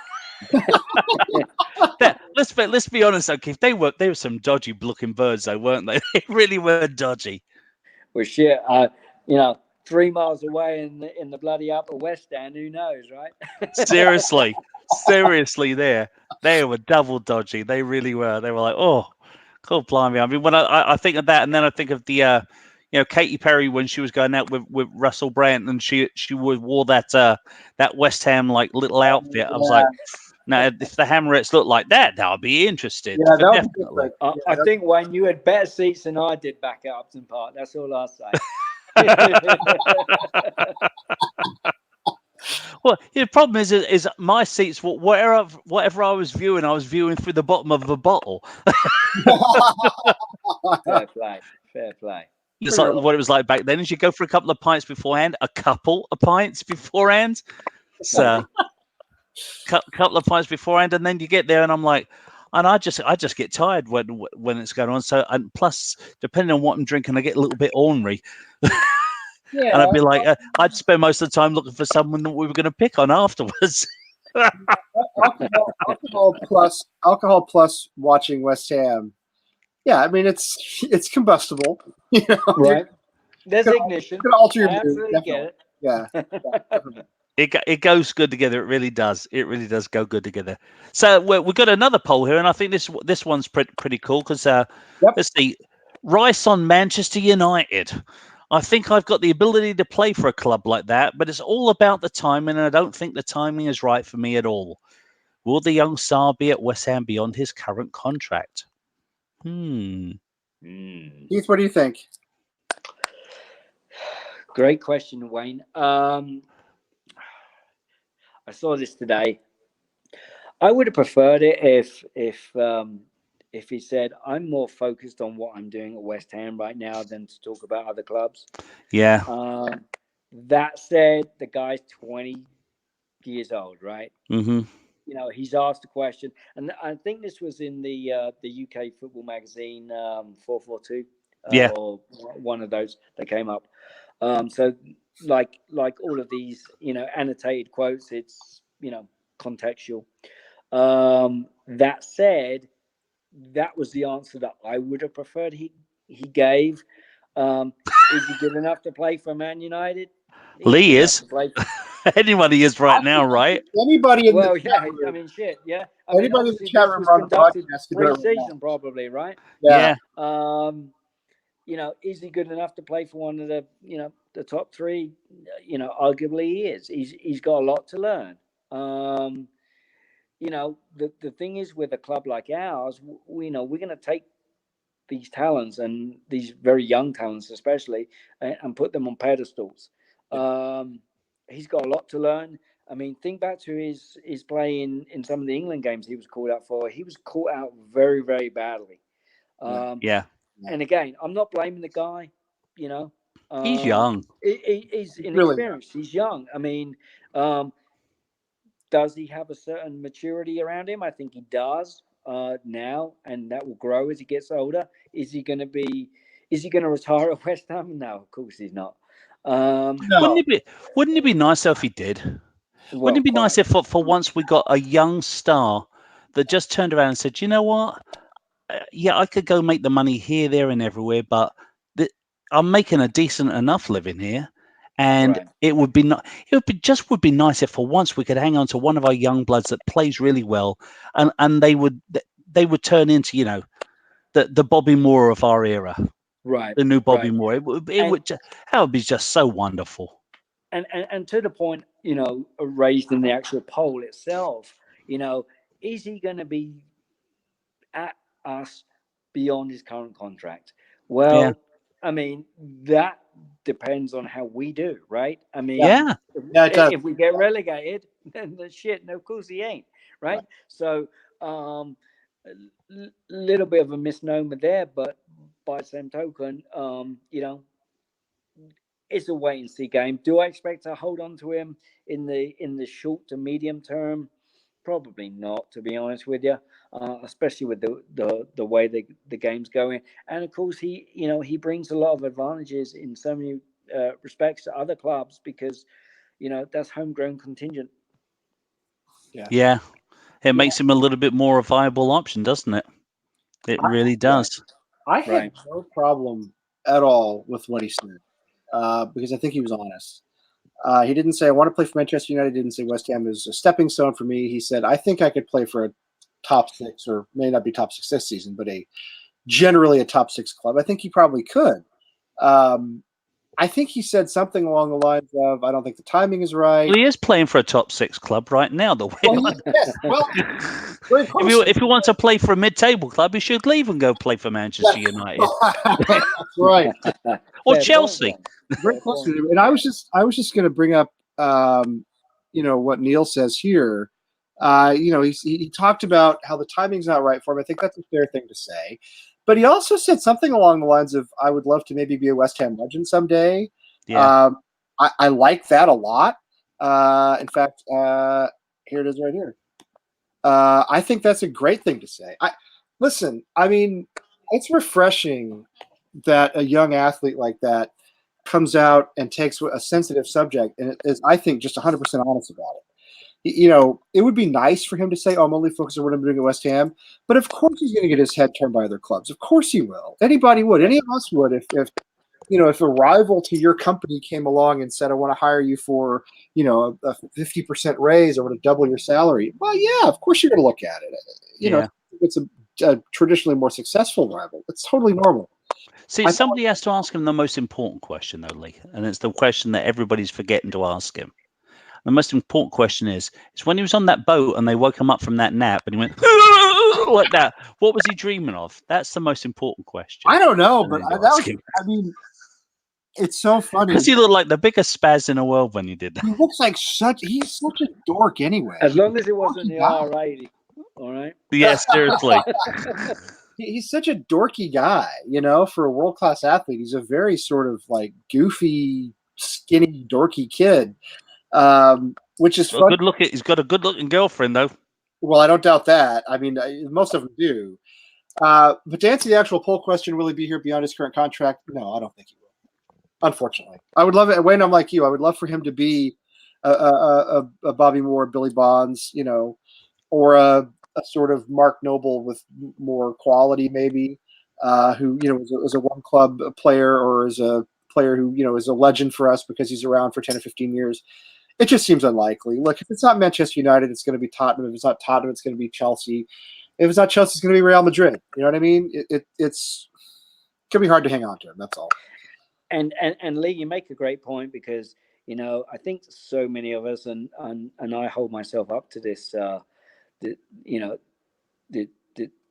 Let's be honest, though, Keith. They were some dodgy looking birds, though, weren't they? They really were dodgy. Well, shit. 3 miles away in the bloody Upper West Stand, who knows, right? Seriously, there they were double dodgy. They really were. They were like, oh, cool, blimey. I mean, when I think of that, and then I think of the Katy Perry when she was going out with Russell Brand, and she wore that West Ham like little outfit. I was like, now if the Hammerettes look like that, I'll be interested. Yeah, that would be Definitely. I think, Wayne, you had better seats than I did back at Upton Park. That's all I'll say. Well, the problem is my seats. Whatever I was viewing through the bottom of a bottle. Fair play. It's like what it was like back then. Is you go for a couple of pints beforehand, So, couple of pints beforehand, and then you get there, and I'm like, and I just get tired when it's going on. So, and plus, depending on what I'm drinking, I get a little bit ornery. Yeah, and I'd be like, I'd spend most of the time looking for someone that we were going to pick on afterwards. alcohol plus watching West Ham. Yeah, I mean it's combustible, right? There's ignition. It can alter your mood. Absolutely get it. Yeah. It goes good together. It really does. It really does go good together. So we've got another poll here, and I think this one's pretty cool because let's see, Rice on Manchester United. I think I've got the ability to play for a club like that, but it's all about the timing, and I don't think the timing is right for me at all. Will the young star be at West Ham beyond his current contract? Keith, what do you think? Great question, Wayne. I saw this today. I would have preferred it if he said, I'm more focused on what I'm doing at West Ham right now than to talk about other clubs. Yeah. That said, the guy's 20 years old, right? Mm-hmm. He's asked a question, and I think this was in the UK football magazine 442, or one of those that came up. So like all of these, annotated quotes, it's contextual. That said, that was the answer that I would have preferred he gave. Is he good enough to play for Man United? Lee is. Anybody is right now, right? Anybody in the chat room. I mean, shit, yeah. Anybody in the chat room on the podcast pre-season, probably, right? Yeah. Is he good enough to play for one of the, the top three? Arguably he is. He's got a lot to learn. The thing is with a club like ours, we're going to take these talents and these very young talents, especially, and put them on pedestals. He's got a lot to learn. I mean, think back to his play in some of the England games he was called out for. He was caught out very, very badly. Yeah. And again, I'm not blaming the guy. He's young. He's inexperienced. Really? He's young. I mean, does he have a certain maturity around him? I think he does now, and that will grow as he gets older. Is he going to retire at West Ham? No, of course he's not. No. Wouldn't it be nicer if he did? Wouldn't it be nice if for once we got a young star that just turned around and said, you know what? Yeah, I could go make the money here, there, and everywhere, but I'm making a decent enough living here, and it would be nice if for once we could hang on to one of our young bloods that plays really well, and they would turn into the Bobby Moore of our era, Right. the new Bobby Right. Moore. It would that would be just so wonderful. And to the point, raised in the actual poll itself, is he going to be at us beyond his current contract? Yeah. Well, I mean, that depends on how we do, right? I mean, Yeah. Yeah, it does. if we get relegated, then the shit, no, of course he ain't, right? Right. So, little bit of a misnomer there, but by the same token, it's a wait and see game. Do I expect to hold on to him in the short to medium term? Probably not, to be honest with you. Especially with the way the game's going, and of course he brings a lot of advantages in so many respects to other clubs because that's homegrown contingent. Yeah. It makes him a little bit more a viable option, doesn't it? It really does. I had Right. no problem at all with what he said because I think he was honest. He didn't say, I want to play for Manchester United. He didn't say West Ham is a stepping stone for me. He said, I think I could play for a top six, or may not be top six this season, but generally a top six club. I think he probably could. I think he said something along the lines of, I don't think the timing is right. Well, he is playing for a top six club right now. Very close. If he wants to play for a mid-table club, he should leave and go play for Manchester United. That's right. Or Fair Chelsea. point, Very close. And I was just going to bring up, what Neil says here. He talked about how the timing's not right for him. I think that's a fair thing to say. But he also said something along the lines of, I would love to maybe be a West Ham legend someday. Yeah. I like that a lot. In fact, here it is right here. I think that's a great thing to say. Listen, I mean, it's refreshing that a young athlete like that comes out and takes a sensitive subject and is, I think, just 100% honest about it. It would be nice for him to say, I'm only focused on what I'm doing at West Ham. But of course he's going to get his head turned by other clubs. Of course he will. Anybody would. Any of us would if a rival to your company came along and said, I want to hire you for, a 50% raise, or want to double your salary. Well, yeah, of course you're going to look at it. It's a traditionally more successful rival. It's totally normal. See, somebody has to ask him the most important question, though, Lee. And it's the question that everybody's forgetting to ask him. The most important question is when he was on that boat and they woke him up from that nap and he went like that, what was he dreaming of? That's the most important question. I don't know, but it's so funny. Because he looked like the biggest spaz in the world when he did that. He looks like he's such a dork anyway. As long as it wasn't the R80, all right? Yeah, seriously. He's such a dorky guy, for a world-class athlete. He's a very sort of like goofy, skinny, dorky kid. Which is fun. He's got a good-looking girlfriend, though. Well, I don't doubt that. I mean, most of them do. But to answer the actual poll question, will he be here beyond his current contract? No, I don't think he will. Unfortunately, I would love it. Wayne, I'm like you. I would love for him to be a Bobby Moore, Billy Bonds, or a sort of Mark Noble with more quality, maybe, who is a one club player, or is a player who is a legend for us because he's around for 10 or 15 years. It just seems unlikely. Look, if it's not Manchester United, it's going to be Tottenham. If it's not Tottenham, it's going to be Chelsea. If it's not Chelsea, it's going to be Real Madrid. You know what I mean? It's going to be hard to hang on to him. That's all. And Lee, you make a great point because I think so many of us, and I hold myself up to this,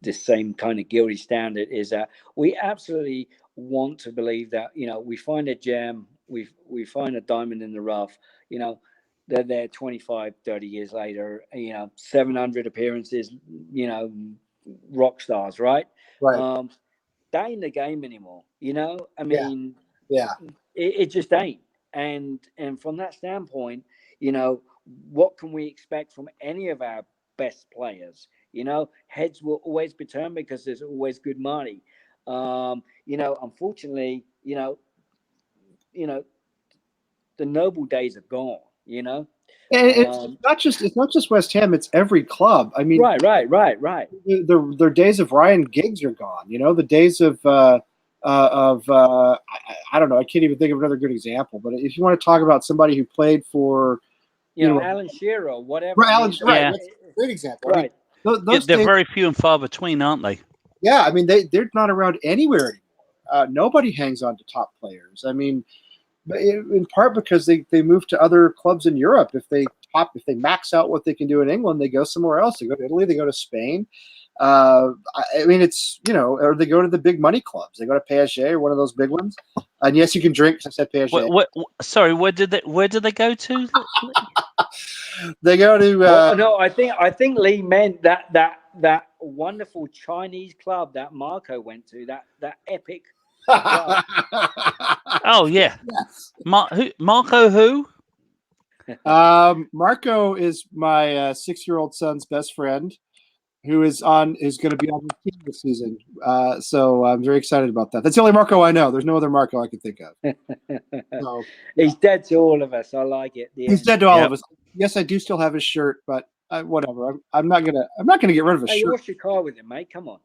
this same kind of guilty standard, is that we absolutely want to believe that we find a gem, we find a diamond in the rough, they're there 25, 30 years later, 700 appearances, rock stars, right? Right. That ain't the game anymore, I mean, yeah. It just ain't. And from that standpoint, what can we expect from any of our best players? Heads will always be turned because there's always good money. Unfortunately, the noble days are gone. And it's not just West Ham; it's every club. I mean, right. Their days of Ryan Giggs are gone. The days of I don't know. I can't even think of another good example. But if you want to talk about somebody who played for, Alan Shearer, whatever. Right, Alan, right. That's a great example. Right. I mean, they're very few and far between, aren't they? Yeah, I mean they're not around anywhere anymore. Nobody hangs on to top players. I mean, in part because they move to other clubs in Europe. If they max out what they can do in England, they go somewhere else. They go to Italy. They go to Spain. I mean, it's or they go to the big money clubs. They go to PSG or one of those big ones. And yes, you can drink. Because I said PSG. Sorry, where did they go to? They go to. No, I think Lee meant that wonderful Chinese club that Marco went to. That epic club. Oh yeah, Yes. Marco who? Marco is my 6-year-old son's best friend, who is going to be on the team this season. So I'm very excited about that. That's the only Marco I know. There's no other Marco I can think of. So, he's dead to all of us. I like it. he's dead to all of us. Yes, I do still have his shirt, but whatever. I'm not gonna get rid of his shirt. Wash your car with it, mate. Come on.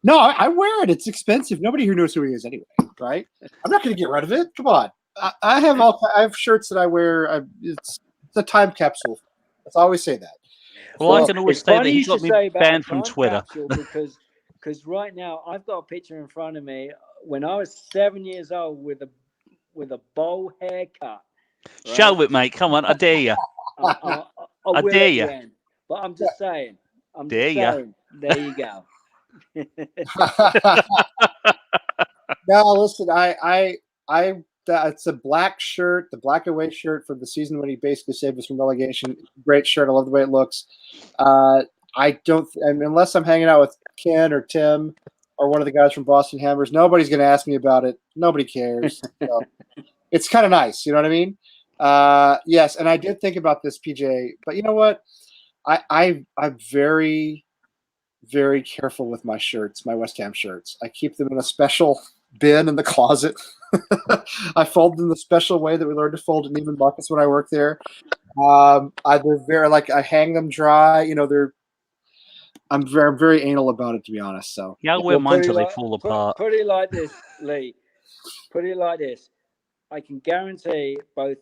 No, I wear it. It's expensive. Nobody here knows who he is anyway, right? I'm not gonna get rid of it. Come on. I have shirts that I wear. It's a time capsule. Let's always say that. Well, I can always say that he got me banned from Twitter. Because right now I've got a picture in front of me when I was 7 years old with a bowl haircut. Right? Show it, mate. Come on, I dare you. I dare you. But I'm just saying. There you go. No, listen. It's a black shirt, the black away shirt for the season when he basically saved us from relegation. Great shirt. I love the way it looks. Unless I'm hanging out with Ken or Tim or one of the guys from Boston Hammers, nobody's going to ask me about it. Nobody cares. So, it's kind of nice. You know what I mean? Yes. And I did think about this, PJ, but you know what? I'm very, very careful with my shirts, my West Ham shirts. I keep them in a special bin in the closet. I fold them the special way that we learned to fold in Neiman Marcus when I worked there. I hang them dry. I'm very anal about it, to be honest. So yeah, I wear mine till they fall apart. Put it like this, Lee. Put it like this. I can guarantee both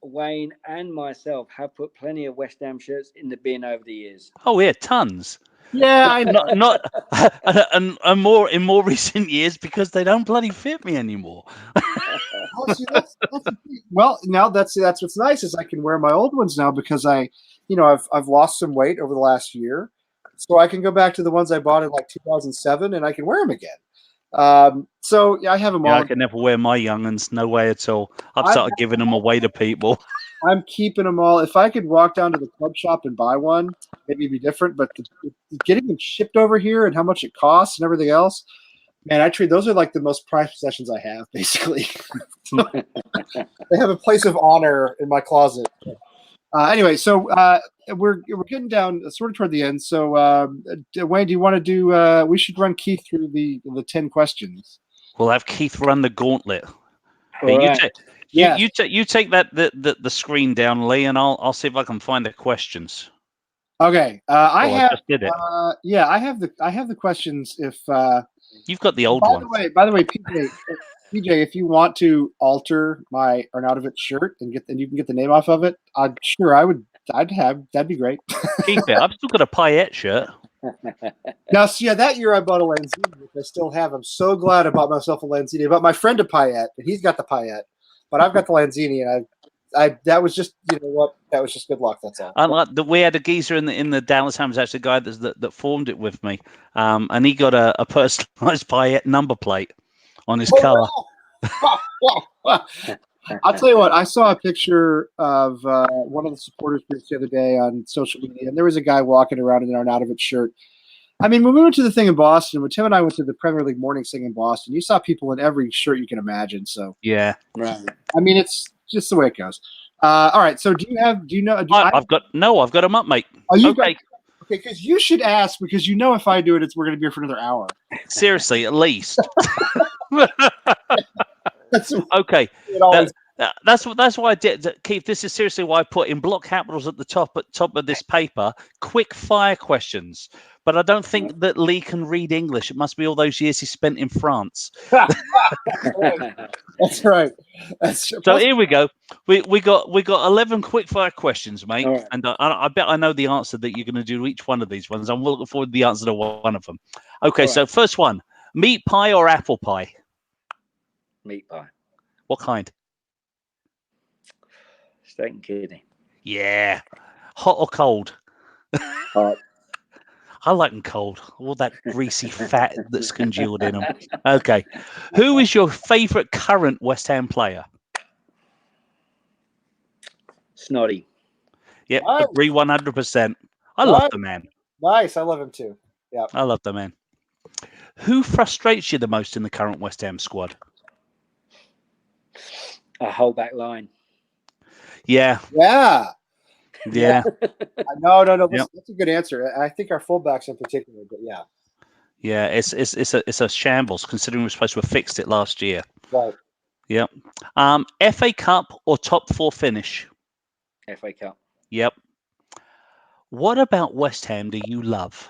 Wayne and myself have put plenty of West Ham shirts in the bin over the years. Oh yeah, tons. Yeah, I know. Not and more in more recent years because they don't bloody fit me anymore. Well, now that's what's nice is I can wear my old ones now because I've lost some weight over the last year, so I can go back to the ones I bought in like 2007 and I can wear them again. So yeah, I have them all. I can never wear my young'uns, no way at all. I've started giving them away to people. I'm keeping them all. If I could walk down to the club shop and buy one, maybe it'd be different. But getting them shipped over here and how much it costs and everything else, man, those are like the most prized possessions I have, basically. They have a place of honor in my closet. Anyway, so we're getting down sort of toward the end. So Wayne, do you want to do? We should run Keith through the 10 questions. We'll have Keith run the gauntlet. You take that the screen down, Lee, and I'll see if I can find the questions. Okay, I just did it. I have the questions. If you've got the old one. By the way, PJ, if you want to alter my Arnautovic shirt and you can get the name off of it, I'd that'd be great. Keep it. I've still got a Payet shirt. Now, see, that year I bought a Lanzini, which I still have. I'm so glad I bought myself a Lanzini. I bought my friend a Payet, and he's got the Payet, but I've got the Lanzini, and that was just, you know what, that was just good luck. That's all. We had a geezer in the Dallas Hammers, actually, a guy that formed it with me, and he got a personalized Payet number plate on his car. I'll tell you what, I saw a picture of one of the supporters groups the other day on social media, and there was a guy walking around in an Arnautovic shirt. I mean, when we went to the thing in Boston, when Tim and I went to the Premier League mornings thing in Boston, you saw people in every shirt you can imagine. So yeah, right. I mean, it's just the way it goes. All right. So I've got them up, mate. Okay, because you should ask, because if I do it, we're going to be here for another hour. Seriously, at least. Okay. That's why I did, Keith. This is seriously why I put in block capitals at the top of this paper. Quick fire questions, but I don't think that Lee can read English. It must be all those years he spent in France. That's right. That's So here we go. We got 11 quick-fire questions, mate. All right. And I bet I know the answer that you're going to do to each one of these ones. I'm looking forward to the answer to one of them. Okay, All so right. first one, meat pie or apple pie? Meat pie. What kind? Steak and kidney. Yeah. Hot or cold? Hot. I like them cold. All that greasy fat that's congealed in them. Okay. Who is your favourite current West Ham player? Snotty. Yep, Nice. agree 100%. I love the man. Nice. I love him too. Yeah. I love the man. Who frustrates you the most in the current West Ham squad? A whole back line. Yeah. Yeah. Yeah. No. Yep. That's a good answer. I think our fullbacks in particular, but yeah. Yeah, it's a shambles considering we're supposed to have fixed it last year. Right. Yep. FA Cup or top 4 finish? FA Cup. Yep. What about West Ham do you love?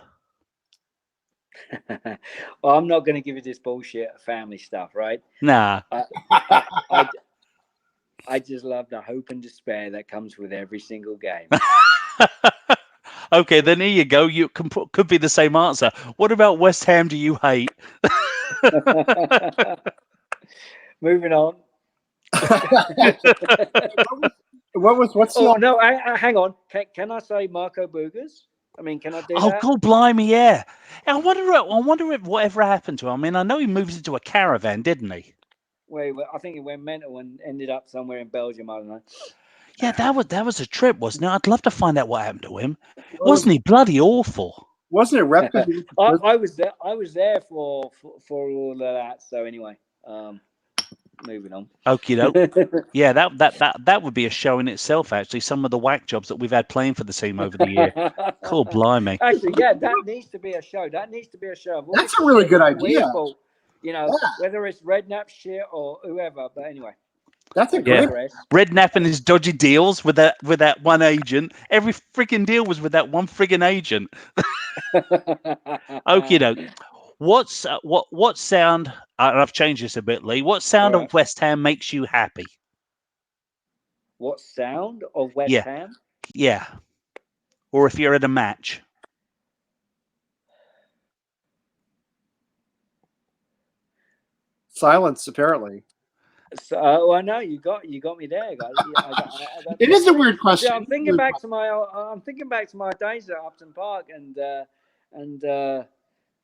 Well, I'm not going to give you this bullshit family stuff, right? Nah. I just love the hope and despair that comes with every single game. Okay, then here you go. You could be the same answer. What about West Ham do you hate? Moving on. What's Oh the no! Hang on. Can I say Marco Boogers? I mean, can I do Oh, that? God, blimey, yeah. I wonder if whatever happened to him. I mean, I know he moved into a caravan, didn't he? Wait, I think he went mental and ended up somewhere in Belgium. I don't know. Yeah, that was a trip, wasn't it? I'd love to find out what happened to him. Wasn't he bloody awful? Wasn't it Repka? I was there. I was there for all of that. So anyway, moving on. Okie doke. Yeah, that would be a show in itself. Actually, some of the whack jobs that we've had playing for the team over the year. Cool, blimey. Actually, yeah, that needs to be a show. That needs to be a show. Of all That's the a really shit good that we idea. pull, you know, Yeah. whether it's Redknapp shit or whoever. But anyway, That's a I great. digress. Redknapp and his dodgy deals with that one agent. Every freaking deal was with that one friggin' agent. Okie doke. What sound? And I've changed this a bit, Lee. What sound All right. of West Ham makes you happy? What sound of West Yeah. Ham? Yeah. Or if you're at a match. Silence, apparently. So, I know you got me there, guys. It is a weird question. See, I'm thinking back to my days at Upton Park and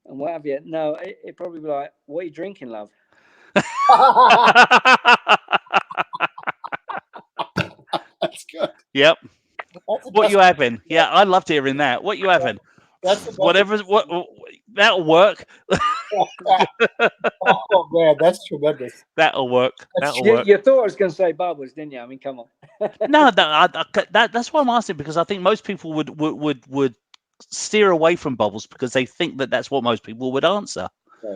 what have you. No, it probably be like, what are you drinking, love? That's good. Yep. That's What you having? Yeah, I loved hearing that. What you having? Whatever's what that'll work. Oh man, that's tremendous. That'll work. That'll work. You thought I was going to say bubbles, didn't you? I mean, come on. No, that's why I'm asking, because I think most people would steer away from bubbles because they think that that's what most people would answer.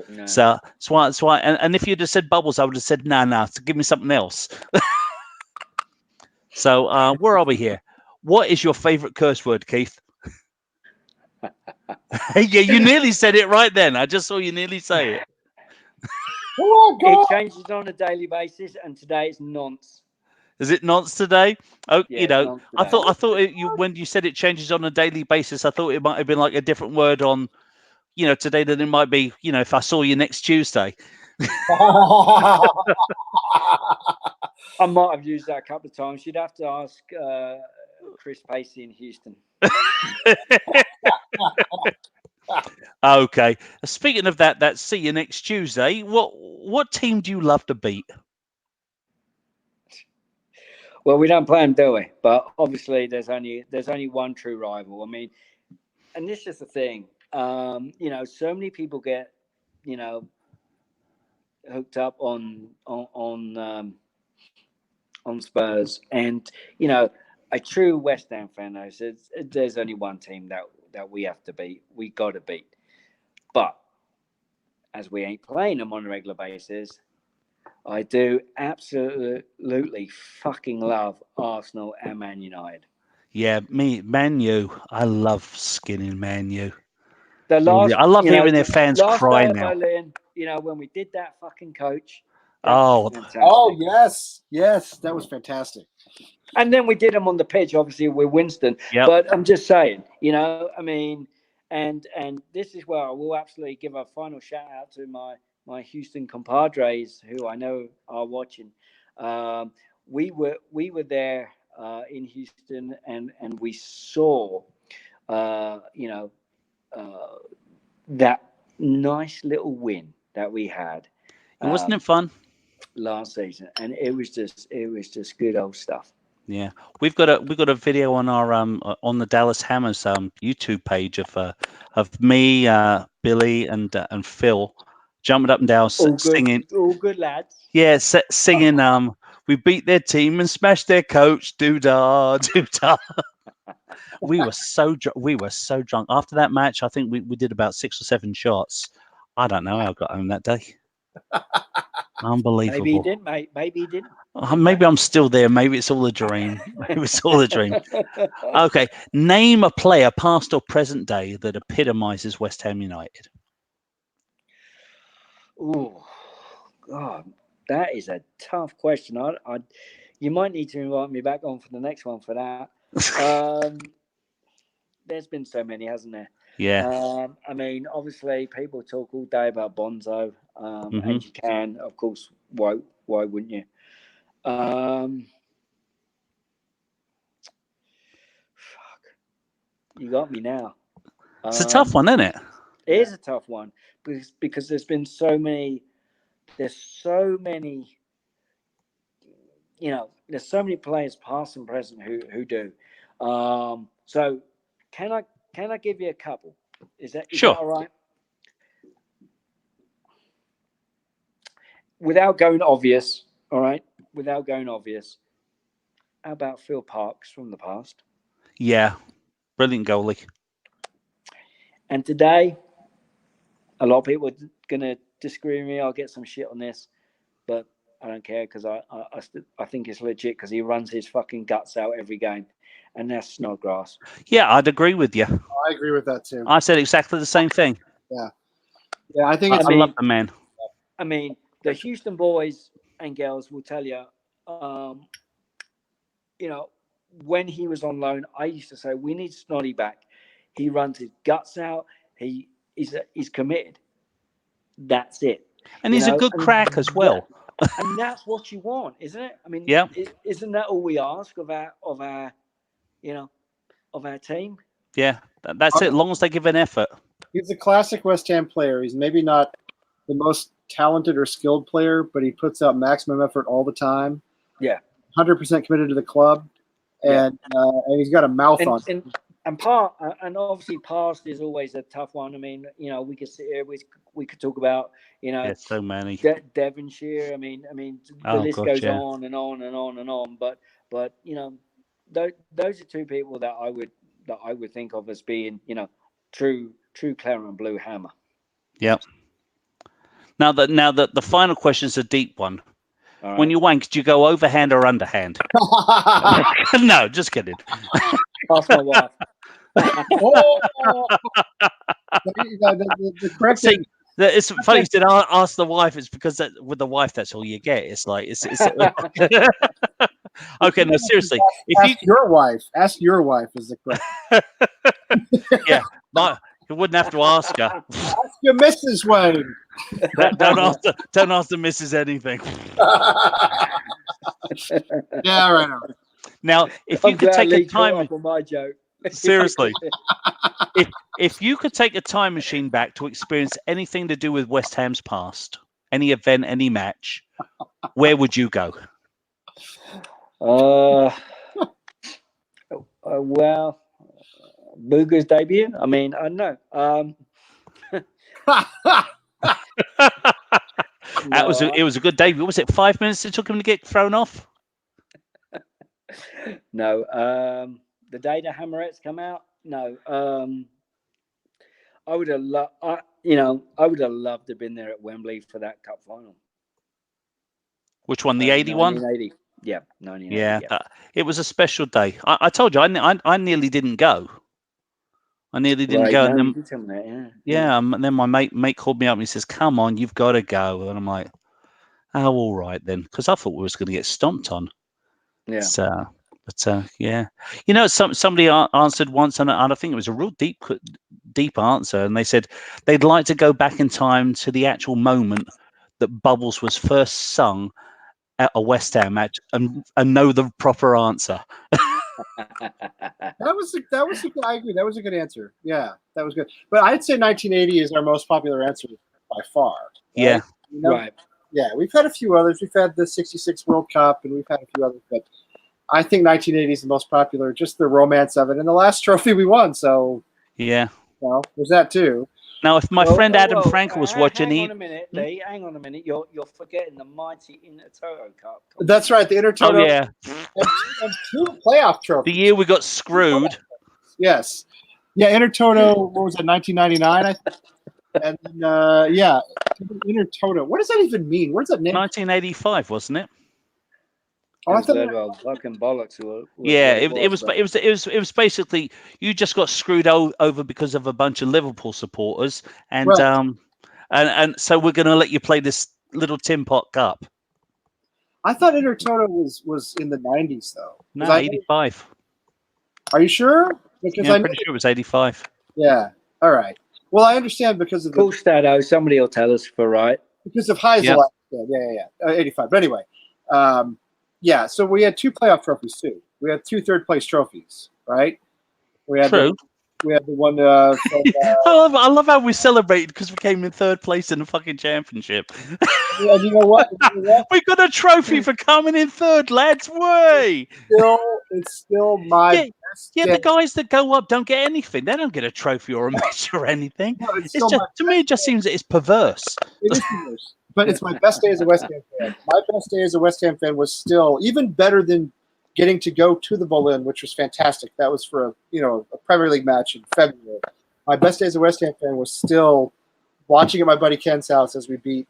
No. So that's why. And if you'd have said bubbles, I would have said no. So give me something else. So where are we here? What is your favorite curse word, Keith? Yeah, you nearly said it right then. I just saw you nearly say it. Oh, It changes on a daily basis, and today it's nonce. Is it nonce today? Oh, Yeah, you know, I today. thought when you said it changes on a daily basis, I thought it might have been like a different word on, today than it might be, if I saw you next Tuesday. I might have used that a couple of times. You'd have to ask Chris Pacey in Houston. Okay. Speaking of that see you next Tuesday. What team do you love to beat? Well, we don't play them, do we? But obviously, there's only one true rival. I mean, and this is the thing. So many people get, hooked up on Spurs, and a true West Ham fan knows there's only one team that we have to beat. We got to beat. But as we ain't playing them on a regular basis, I do absolutely fucking love Arsenal and Man United. Yeah, Man U. I love skinning Man U. I love hearing their fans last cry day at now. Berlin, when we did that fucking coach, Oh, fantastic. Oh yes, that was fantastic. And then we did them on the pitch, obviously with Winston. yep. But I'm just saying, I mean, and this is where I will absolutely give a final shout out to my Houston compadres who I know are watching. We were there in Houston, and we saw, uh, that nice little win that we had Wasn't it fun? last season, and it was just good old stuff. Yeah, we've got a video on our on the Dallas Hammers YouTube page of me, Billy, and Phil jumping up and down singing. All good lads. Yeah, singing. We beat their team and smashed their coach. Doo dah, doo dah. We were so drunk after that match. I think we did about 6 or 7 shots. I don't know how I got home that day. Unbelievable. Maybe he didn't, mate. Maybe he didn't. Maybe I'm still there. Maybe it's all a dream. Maybe it's all a dream. Okay. Name a player, past or present day, that epitomizes West Ham United. Oh, God, that is a tough question. You might need to invite me back on for the next one for that. There's been so many, hasn't there? Yeah. I mean, obviously, people talk all day about Bonzo, and you can, of course. Why wouldn't you? Fuck. You got me now. It's a tough one, isn't it? It is a tough one because there's been so many. There's so many. There's so many players, past and present, who do. So, can I give you a couple? Is that all right? Without going obvious, all right. Without going obvious, how about Phil Parks from the past? Yeah, brilliant goalie. And today, a lot of people are gonna disagree with me. I'll get some shit on this, but I don't care because I think it's legit because he runs his fucking guts out every game, and that's Snodgrass. Yeah, I'd agree with you. I agree with that too. I said exactly the same thing. Yeah, I think I love the man. I mean, the Houston boys and girls will tell you, when he was on loan, I used to say we need Snoddy back. He runs his guts out. He's committed. That's it. And he's a good crack as well. And that's what you want, isn't it? I mean, yeah. Isn't that all we ask of our team? Yeah, that's it. As long as they give an effort. He's a classic West Ham player. He's maybe not the most talented or skilled player, but he puts out maximum effort all the time. Yeah, 100% committed to the club, and he's got a mouth on. And obviously, past is always a tough one. I mean, we could sit here, we could talk about, there's so many. Devonshire. I mean, the list goes on and on and on and on. But those are two people that I would think of as being, true Claret and Blue Hammer. Yep. Now the final question is a deep one. Right. When you wank, do you go overhand or underhand? No, just kidding. Ask my wife. The correct thing. It's funny you said ask the wife. It's because with the wife, that's all you get. It's like it's okay. No, seriously. Ask your wife is the correct. Yeah, you wouldn't have to ask her. Ask your Mrs. Wayne. Don't ask the Mrs. anything. Yeah, right. Now, if you could take a time, on my joke. Seriously, if you could take a time machine back to experience anything to do with West Ham's past, any event, any match, where would you go? Well, Booger's debut. I mean, I don't know. It was a good debut. Was it 5 minutes it took him to get thrown off? No. The day the Hammerettes come out. No. I would have loved. I would have loved to have been there at Wembley for that cup final. Which one? The 81? 1980. Yeah, 1980. Yeah. It was a special day. I told you, I nearly didn't go. I nearly didn't go. No, and you did tell me that, and then my mate called me up and he says, "Come on, you've got to go." And I'm like, Oh, all right then, because I thought we was going to get stomped on. Yeah. So, but yeah, somebody answered once, and I think it was a real deep answer, and they said they'd like to go back in time to the actual moment that Bubbles was first sung at a West Ham match, and know the proper answer. I agree. That was a good answer. Yeah, that was good. But I'd say 1980 is our most popular answer by far. Right? Yeah. Right. Yeah, we've had a few others. We've had the '66 World Cup, and we've had a few others, but I think 1980 is the most popular. Just the romance of it, and the last trophy we won. So yeah, there's that too. Now, if my friend Adam Frankel was watching, hang on a minute, Lee. Hang on a minute. You're forgetting the mighty Intertoto Cup. That's right, the Intertoto. Oh yeah, and 2 playoff trophies. The year we got screwed. Yes, yeah. Intertoto. What was it? 1999, I think. And yeah, Intertoto. What does that even mean? Where's that name? 1985, wasn't it? Oh, I thought fucking bollocks. Yeah, it was basically you just got screwed over because of a bunch of Liverpool supporters, and right. and so we're going to let you play this little tin pot cup. I thought Intertoto was in the 90s though. No, 85. Are you sure? Because I'm pretty sure it was 85. Yeah. All right. Well, I understand because of cool Stato. Somebody will tell us for right. Because of Heisel. Yeah. 85. But anyway, yeah. So we had 2 playoff trophies too. We had 2 third-place trophies, right? We had True. We had the one from, I love how we celebrated because we came in 3rd place in the fucking championship. Yeah, you know what? We got a trophy for coming in 3rd, lads. Way. It's still my best. Yeah, the guys that go up don't get anything. They don't get a trophy or a match or anything. No, it's just, to me, it just seems it's perverse. It is perverse. But it's my best day as a West Ham fan. My best day as a West Ham fan was still even better than getting to go to the Boleyn, which was fantastic. That was for a Premier League match in February. My best day as a West Ham fan was still watching at my buddy Ken's house as we beat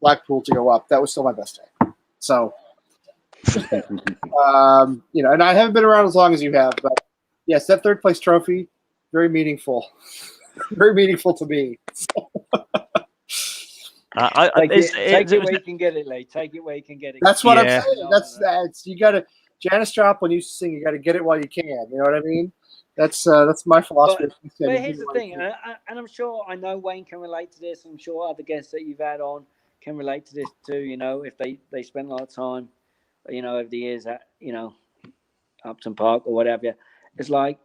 Blackpool to go up. That was still my best day. So, and I haven't been around as long as you have, but yes, that 3rd place trophy, very meaningful, very meaningful to me. Take it where you can get it, Lee. Take it where you can get it. That's what I'm saying. That's you got to. Janis Joplin used to sing, "You got to get it while you can." You know what I mean? That's my philosophy. But here's the thing, and I'm sure I know Wayne can relate to this. I'm sure other guests that you've had on can relate to this too. If they spend a lot of time, over the years at Upton Park or whatever. It's like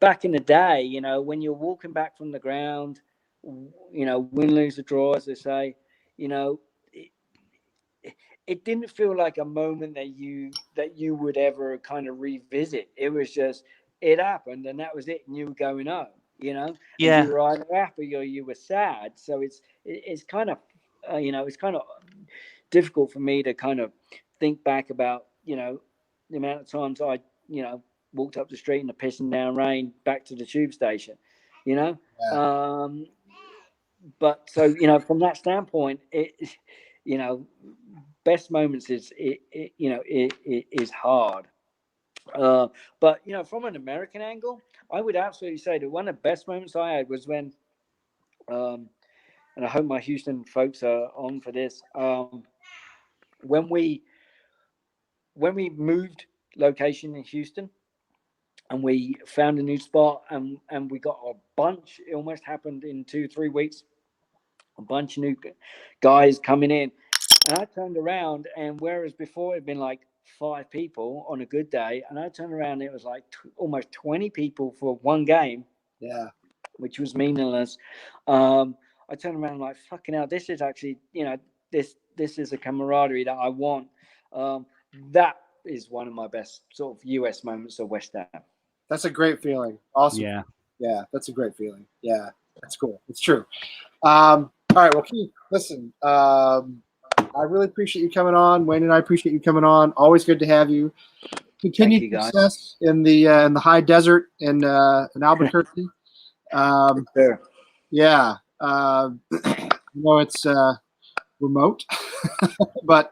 back in the day, when you're walking back from the ground, win, lose, or draw, as they say, it didn't feel like a moment that you would ever kind of revisit. It was just it happened and that was it, and you were going home. Yeah. And you were either happy or you were sad. So it's kind of it's kind of difficult for me to kind of think back about the amount of times I walked up the street in the pissing down rain back to the tube station. Yeah. But so from that standpoint, best moments is hard. But from an American angle, I would absolutely say that one of the best moments I had was when, and I hope my Houston folks are on for this. When we moved location in Houston, and we found a new spot, and we got a bunch. It almost happened in 2-3 weeks. A bunch of new guys coming in, and I turned around, and whereas before it'd been like 5 people on a good day, and I turned around, and it was like almost 20 people for one game. Yeah, which was meaningless. I turned around like, fucking hell, this is actually, this is a camaraderie that I want. That is one of my best sort of US moments of West Ham. That's a great feeling. Awesome. Yeah, that's a great feeling. Yeah, that's cool. It's true. All right, well, Keith, listen, I really appreciate you coming on. Wayne and I appreciate you coming on. Always good to have you. Continued success in the high desert in Albuquerque. Sure. Yeah, it's remote, but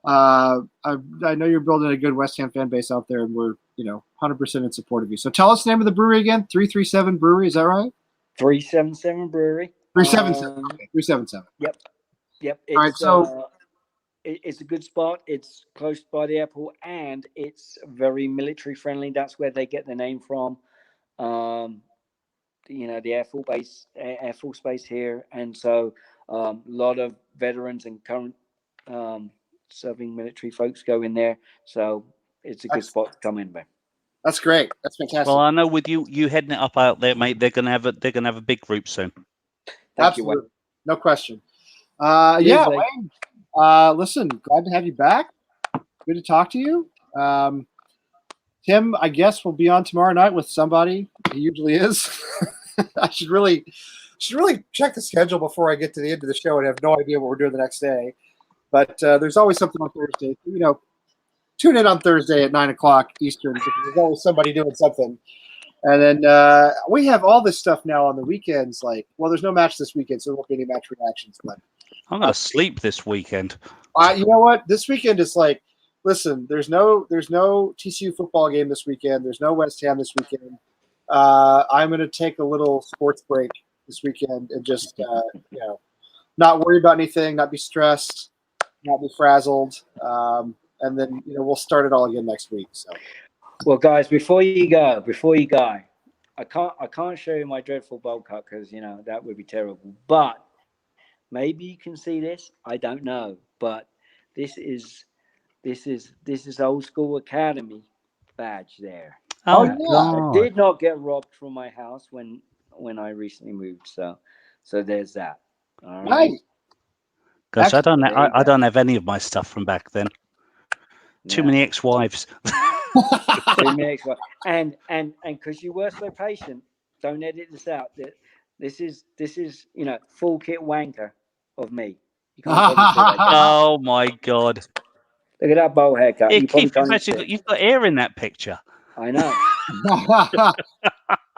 I know you're building a good West Ham fan base out there, and we're 100% in support of you. So tell us the name of the brewery again. 337 Brewery, is that right? 377 Brewery. 377. Okay, 377. Yep. All right, so it's a good spot. It's close by the airport, and it's very military friendly. That's where they get the name from. The Air Force Base here, and so a lot of veterans and current serving military folks go in there. So it's a good spot to come in there. That's great. That's fantastic. Well, I know with you heading it up out there, mate, they're gonna have a big group soon. Thank you, Wayne. Absolutely, no question. Cheers, Yeah, Lee. Wayne. Listen, glad to have you back. Good to talk to you. Tim, I guess will be on tomorrow night with somebody. He usually is. I should really check the schedule before I get to the end of the show and have no idea what we're doing the next day. But there's always something on Thursday. Tune in on Thursday at 9:00 Eastern because there's always somebody doing something. And then we have all this stuff now on the weekends. There's no match this weekend, so there won't be any match reactions. But I'm gonna sleep this weekend. you know what? This weekend is listen. There's no TCU football game this weekend. There's no West Ham this weekend. I'm going to take a little sports break this weekend and just not worry about anything, not be stressed, not be frazzled, and then we'll start it all again next week. So. Well, guys, before you go, I can't show you my dreadful bowl cut because that would be terrible. But maybe you can see this. I don't know, but this is old school academy badge there. Oh, yeah. God. I did not get robbed from my house when I recently moved. So there's that. All right. Nice. Gosh, I Actually, don't have any of my stuff from back then. Too many ex-wives. Too many ex-wives. And because you were so patient, don't edit this out. This is full kit wanker of me. You can't probably see that, can you? Oh my God! Look at that bowl haircut. Hey, You probably Keith, can't you've got hair in that picture. I know.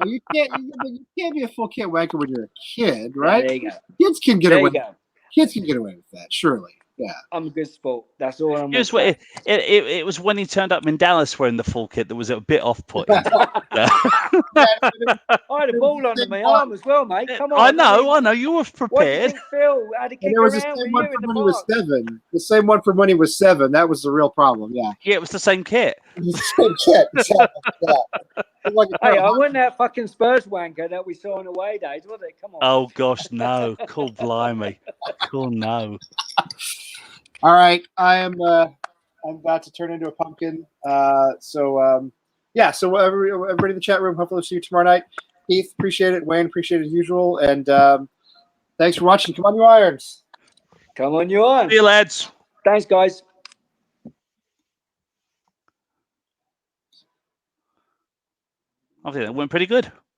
you can't be a full kit wanker when you're a kid, right? There you go. Kids can get There away. you go. Kids can get away with that, surely. Yeah. I'm a good sport. That's all I'm It going was, it was when he turned up in Dallas wearing the full kit that was a bit off-putting. I I had a ball under my arm as well, mate. Come on. know. You were What do you prepared. think Phil had to kick There was the around same with one you in from the when he was park? 7. The same one from when he was 7. That was the real problem. Yeah. Yeah, it was the same kit. It was the same kit. Exactly. Yeah. It was like a pair Hey, of I wasn't that fucking Spurs wanker that we saw on away days, was it? Come on. Oh gosh, no! Cool, blimey! Cool, no! All right, I'm about to turn into a pumpkin. So everybody in the chat room, hopefully we'll see you tomorrow night. Keith, appreciate it. Wayne, appreciate it as usual. And thanks for watching. Come on, you Irons. Come on, you on. See you, lads. Thanks, guys. I think that went pretty good.